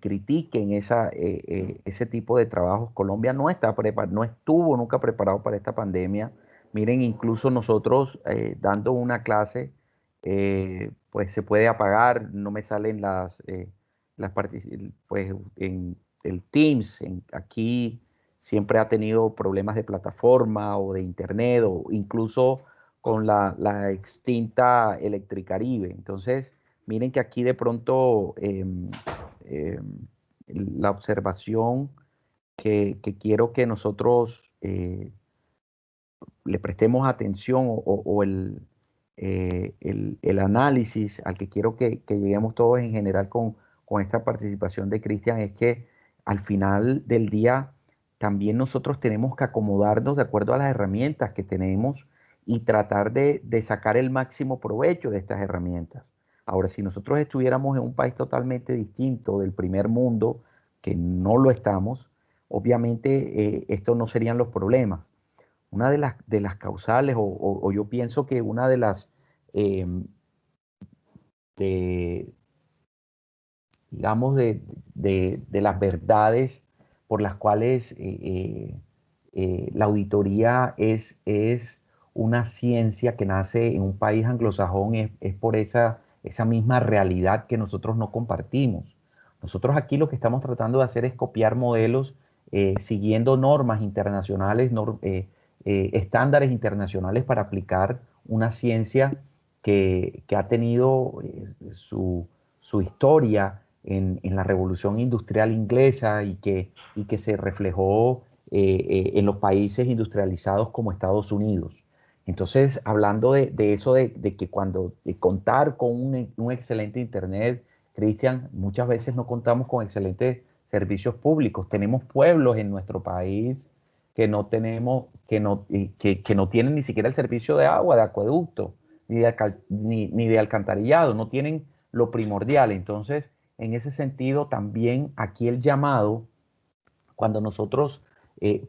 critiquen ese tipo de trabajos. Colombia no estuvo nunca preparado para esta pandemia. Miren, incluso nosotros dando una clase, pues se puede apagar, no me salen pues en el Teams, aquí siempre ha tenido problemas de plataforma o de internet, o incluso con la extinta Electricaribe. Entonces, miren que aquí de pronto la observación que quiero que nosotros le prestemos atención, o el análisis al que quiero que lleguemos todos en general con esta participación de Cristian, es que al final del día también nosotros tenemos que acomodarnos de acuerdo a las herramientas que tenemos y tratar de sacar el máximo provecho de estas herramientas. Ahora, si nosotros estuviéramos en un país totalmente distinto del primer mundo, que no lo estamos, obviamente estos no serían los problemas. Una de las causales, o yo pienso que una de las, digamos, de las verdades por las cuales la auditoría es una ciencia que nace en un país anglosajón, es por esa misma realidad que nosotros no compartimos. Nosotros aquí lo que estamos tratando de hacer es copiar modelos siguiendo normas internacionales, estándares internacionales, para aplicar una ciencia que ha tenido su historia en la Revolución Industrial Inglesa, y que se reflejó en los países industrializados como Estados Unidos. Entonces, hablando de eso, de que de contar con un excelente Internet, Cristian, muchas veces no contamos con excelentes servicios públicos. Tenemos pueblos en nuestro país que no tienen ni siquiera el servicio de agua, de acueducto, ni de alcantarillado, no tienen lo primordial. Entonces, en ese sentido, también aquí el llamado, cuando nosotros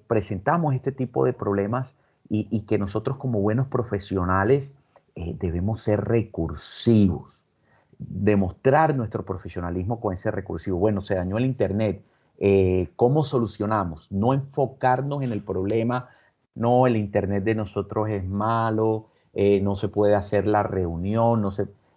presentamos este tipo de problemas, y que nosotros como buenos profesionales debemos ser recursivos, demostrar nuestro profesionalismo con ese recursivo. Bueno, se dañó el Internet, ¿cómo solucionamos? No enfocarnos en el problema, no, el Internet de nosotros es malo, no se puede hacer la reunión,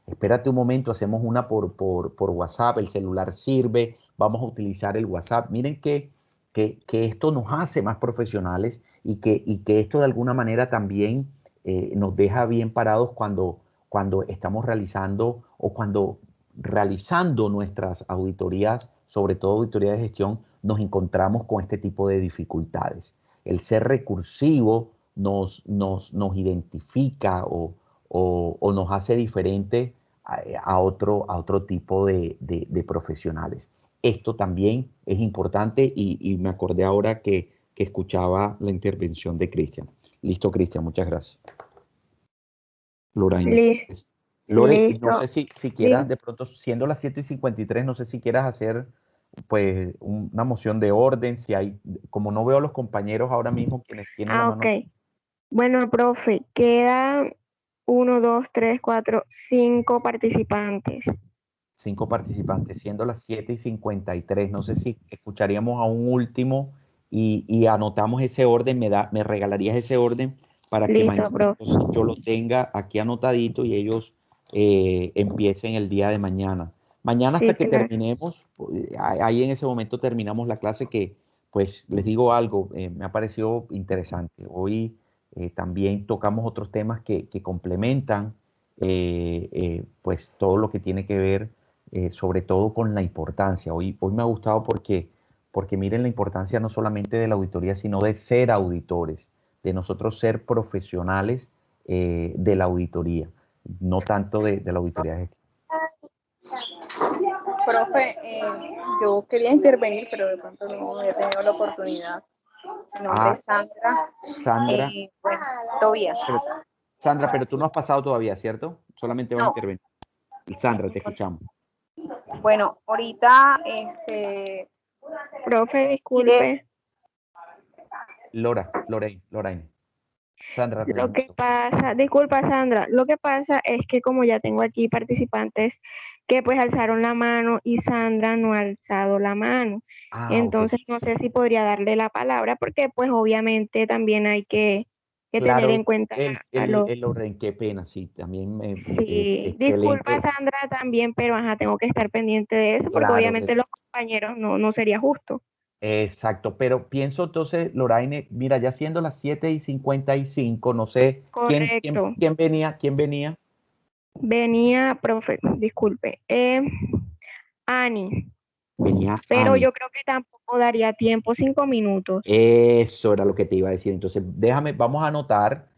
espérate un momento, hacemos una por WhatsApp, el celular sirve, vamos a utilizar el WhatsApp. Miren que esto nos hace más profesionales, y que esto de alguna manera también nos deja bien parados cuando cuando estamos realizando o cuando realizando nuestras auditorías, sobre todo auditoría de gestión, nos encontramos con este tipo de dificultades. El ser recursivo nos identifica o nos hace diferente a otro tipo de profesionales. Esto también es importante y me acordé ahora que escuchaba la intervención de Cristian. Listo, Cristian, muchas gracias. Loraine. Listo. Lore, no Listo. sé si Sí. quieras, de pronto, siendo las 7:53, no sé si quieras hacer pues una moción de orden, si hay, como no veo a los compañeros ahora mismo quienes tienen la mano. Ok. Bueno, profe, quedan 1, 2, 3, 4, 5 participantes. 5 participantes, siendo las 7:53. No sé si escucharíamos a un último y anotamos ese orden, me regalarías ese orden para que Listo, mañana profe. entonces yo lo tenga aquí anotadito y ellos empiecen el día de mañana. Mañana Sí, hasta que claro. terminemos, ahí en ese momento terminamos la clase que, pues les digo algo, me ha parecido interesante. Hoy también tocamos otros temas que complementan pues todo lo que tiene que ver sobre todo con la importancia. Hoy me ha gustado porque miren la importancia no solamente de la auditoría, sino de ser auditores, de nosotros ser profesionales de la auditoría, no tanto de la auditoría de gestión. Profe, yo quería intervenir, pero de pronto no he tenido la oportunidad. Mi nombre es Sandra. Sandra. Bueno, Tobías. Sandra, pero tú no has pasado todavía, ¿cierto? Solamente vas a No. intervenir. Sandra, te escuchamos. Bueno, ahorita, Profe, disculpe. Loraine. Sandra, Lo que pasa, disculpa Sandra, lo que pasa es que como ya tengo aquí participantes que pues alzaron la mano y Sandra no ha alzado la mano. Entonces no sé si podría darle la palabra porque pues obviamente también hay que tener en cuenta a los... el orden, qué pena, sí, también Sí, excelente. disculpa Sandra también, pero ajá, tengo que estar pendiente de eso porque Claro, obviamente los compañeros no sería justo. exacto, pero pienso entonces, Loraine, mira, ya siendo las 7:55, no sé Correcto. quién venía. Venía, profe, disculpe, Ani. Venía Pero Ani. yo creo que tampoco daría tiempo, 5 minutos. Eso era lo que te iba a decir. Entonces, vamos a anotar.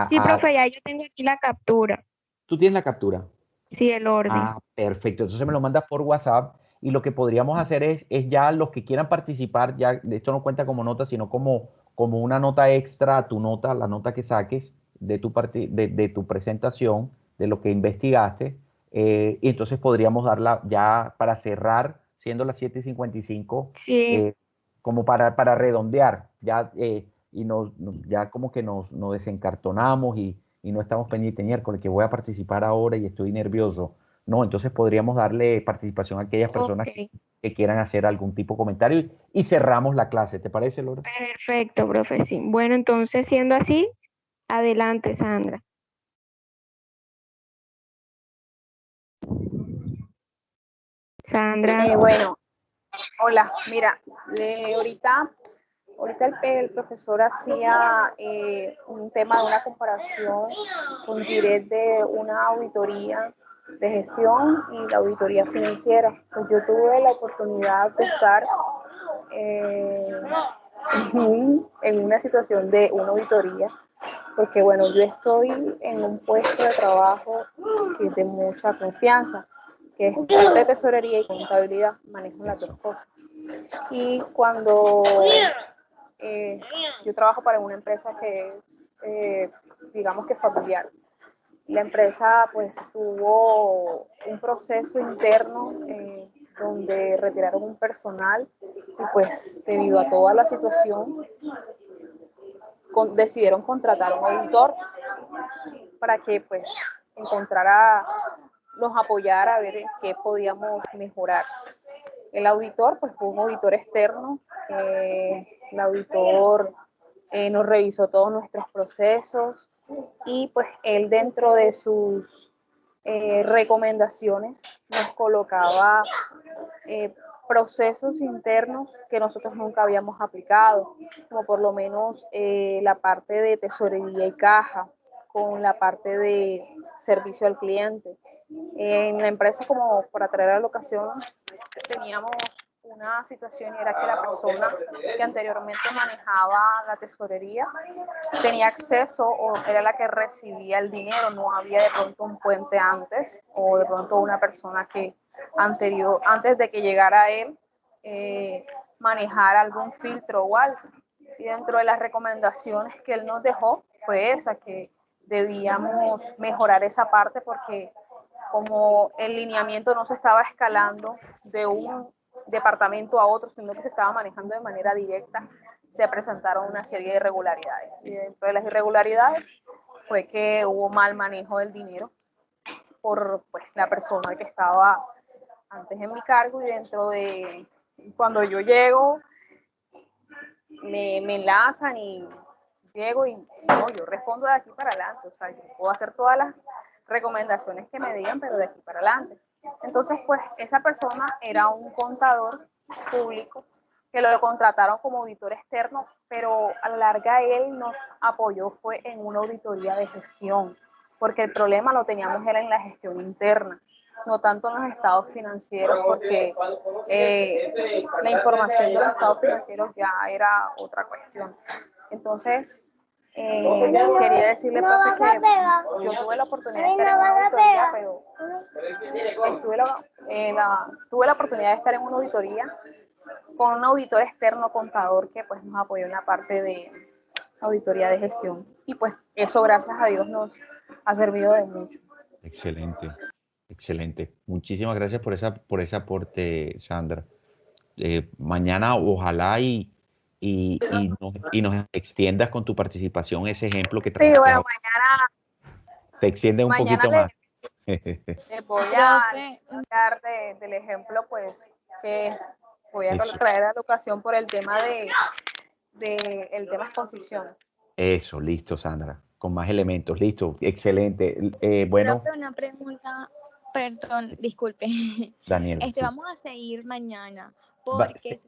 Sí, profe, ya yo tengo aquí la captura. ¿Tú tienes la captura? Sí, el orden. Perfecto. Entonces me lo mandas por WhatsApp y lo que podríamos hacer es ya los que quieran participar, ya esto no cuenta como nota, sino como una nota extra a tu nota, la nota que saques de tu presentación, de lo que investigaste. Y entonces podríamos darla ya para cerrar, siendo las 7:55, Sí. como para redondear, ya, y ya como que nos desencartonamos y no estamos pendientes, miércoles, que voy a participar ahora y estoy nervioso. No, entonces podríamos darle participación a aquellas personas que quieran hacer algún tipo de comentario y cerramos la clase. ¿Te parece, Laura? Perfecto, profe, sí. Bueno, entonces siendo así, adelante, Sandra. Sandra. Bueno, hola, mira, ahorita el profesor hacía un tema de una comparación con Direct de una auditoría de gestión y la auditoría financiera. Pues yo tuve la oportunidad de estar en una situación de una auditoría, porque bueno, yo estoy en un puesto de trabajo que es de mucha confianza, que es de tesorería y contabilidad, manejo las dos cosas. Y cuando yo trabajo para una empresa que es, digamos que familiar, la empresa pues tuvo un proceso interno donde retiraron un personal y pues debido a toda la situación decidieron contratar a un auditor para que pues nos apoyara a ver en qué podíamos mejorar. El auditor pues fue un auditor externo, el auditor nos revisó todos nuestros procesos y pues él dentro de sus recomendaciones nos colocaba procesos internos que nosotros nunca habíamos aplicado, como por lo menos la parte de tesorería y caja, con la parte de servicio al cliente. En la empresa, como para traer a la ocasión, teníamos una situación y era que la persona que anteriormente manejaba la tesorería tenía acceso o era la que recibía el dinero, no había de pronto un puente antes o de pronto una persona que antes de que llegara él manejar algún filtro o algo. Y dentro de las recomendaciones que él nos dejó fue esa, que debíamos mejorar esa parte porque como el lineamiento no se estaba escalando de un departamento a otro, sino que se estaba manejando de manera directa, se presentaron una serie de irregularidades. Y dentro de las irregularidades fue que hubo mal manejo del dinero por pues, la persona que estaba antes en mi cargo, y dentro de cuando yo llego me enlazan y llego y no, yo respondo de aquí para adelante, o sea, yo puedo hacer todas las recomendaciones que me digan, pero de aquí para adelante. Entonces, pues esa persona era un contador público que lo contrataron como auditor externo, pero a la larga él nos apoyó fue en una auditoría de gestión, porque el problema lo teníamos era en la gestión interna, no tanto en los estados financieros, porque la información de los estados financieros ya era otra cuestión. Entonces, quería decirle, profe, que yo tuve la oportunidad de estar en una auditoría, pero tuve la oportunidad de estar en una auditoría con un auditor externo contador que pues nos apoyó en la parte de auditoría de gestión. Y pues eso, gracias a Dios, nos ha servido de mucho. Excelente, excelente. Muchísimas gracias por ese aporte, Sandra. Mañana ojalá y nos extiendas con tu participación ese ejemplo que Sí, trajiste. bueno, mañana Te extiendes un poquito más. Les voy a hablar del ejemplo, pues, que voy a traer a la ocasión por el tema el tema exposición. Eso, listo, Sandra. Con más elementos, listo. Excelente. Bueno, Profe, una pregunta, perdón, disculpe. Daniel. Sí. Vamos a seguir mañana porque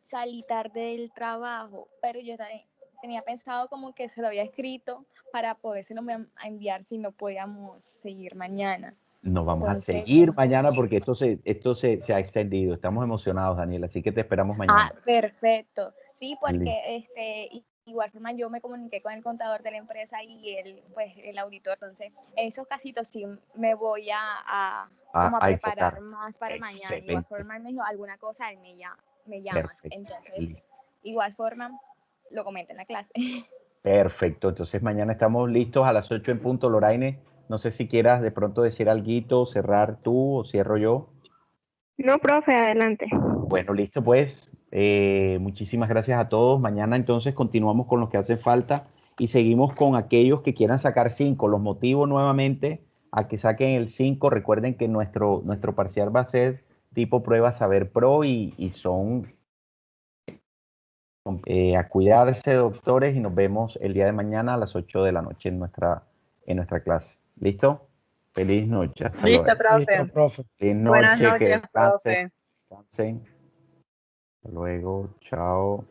salí tarde del trabajo, pero yo tenía pensado como que se lo había escrito para podérselo a enviar si no podíamos seguir mañana. Nos vamos a seguir mañana porque esto se ha extendido. Estamos emocionados, Daniel, así que te esperamos mañana. Ah, perfecto. Sí, porque igual forma yo me comuniqué con el contador de la empresa y él, pues el auditor. Entonces, en esos casitos sí me voy a preparar más para mañana. Igual forma él me dijo alguna cosa, él me llamas. Perfecto. Entonces, igual forma lo comenta en la clase. Perfecto. Entonces mañana estamos listos a las 8 en punto. Loraine, no sé si quieras de pronto decir alguito, cerrar tú o cierro yo. No, profe, adelante. Bueno, listo pues. Muchísimas gracias a todos. Mañana entonces continuamos con los que hacen falta y seguimos con aquellos que quieran sacar 5. Los motivo nuevamente a que saquen el 5. Recuerden que nuestro parcial va a ser tipo prueba Saber Pro y son a cuidarse, doctores, y nos vemos el día de mañana a las 8 de la noche en nuestra clase. ¿Listo? Feliz noche. Hasta Listo, luego. profe. Listo, profe. Feliz noche. Buenas noches, que descansen. profe. Descansen. Hasta luego. Chao.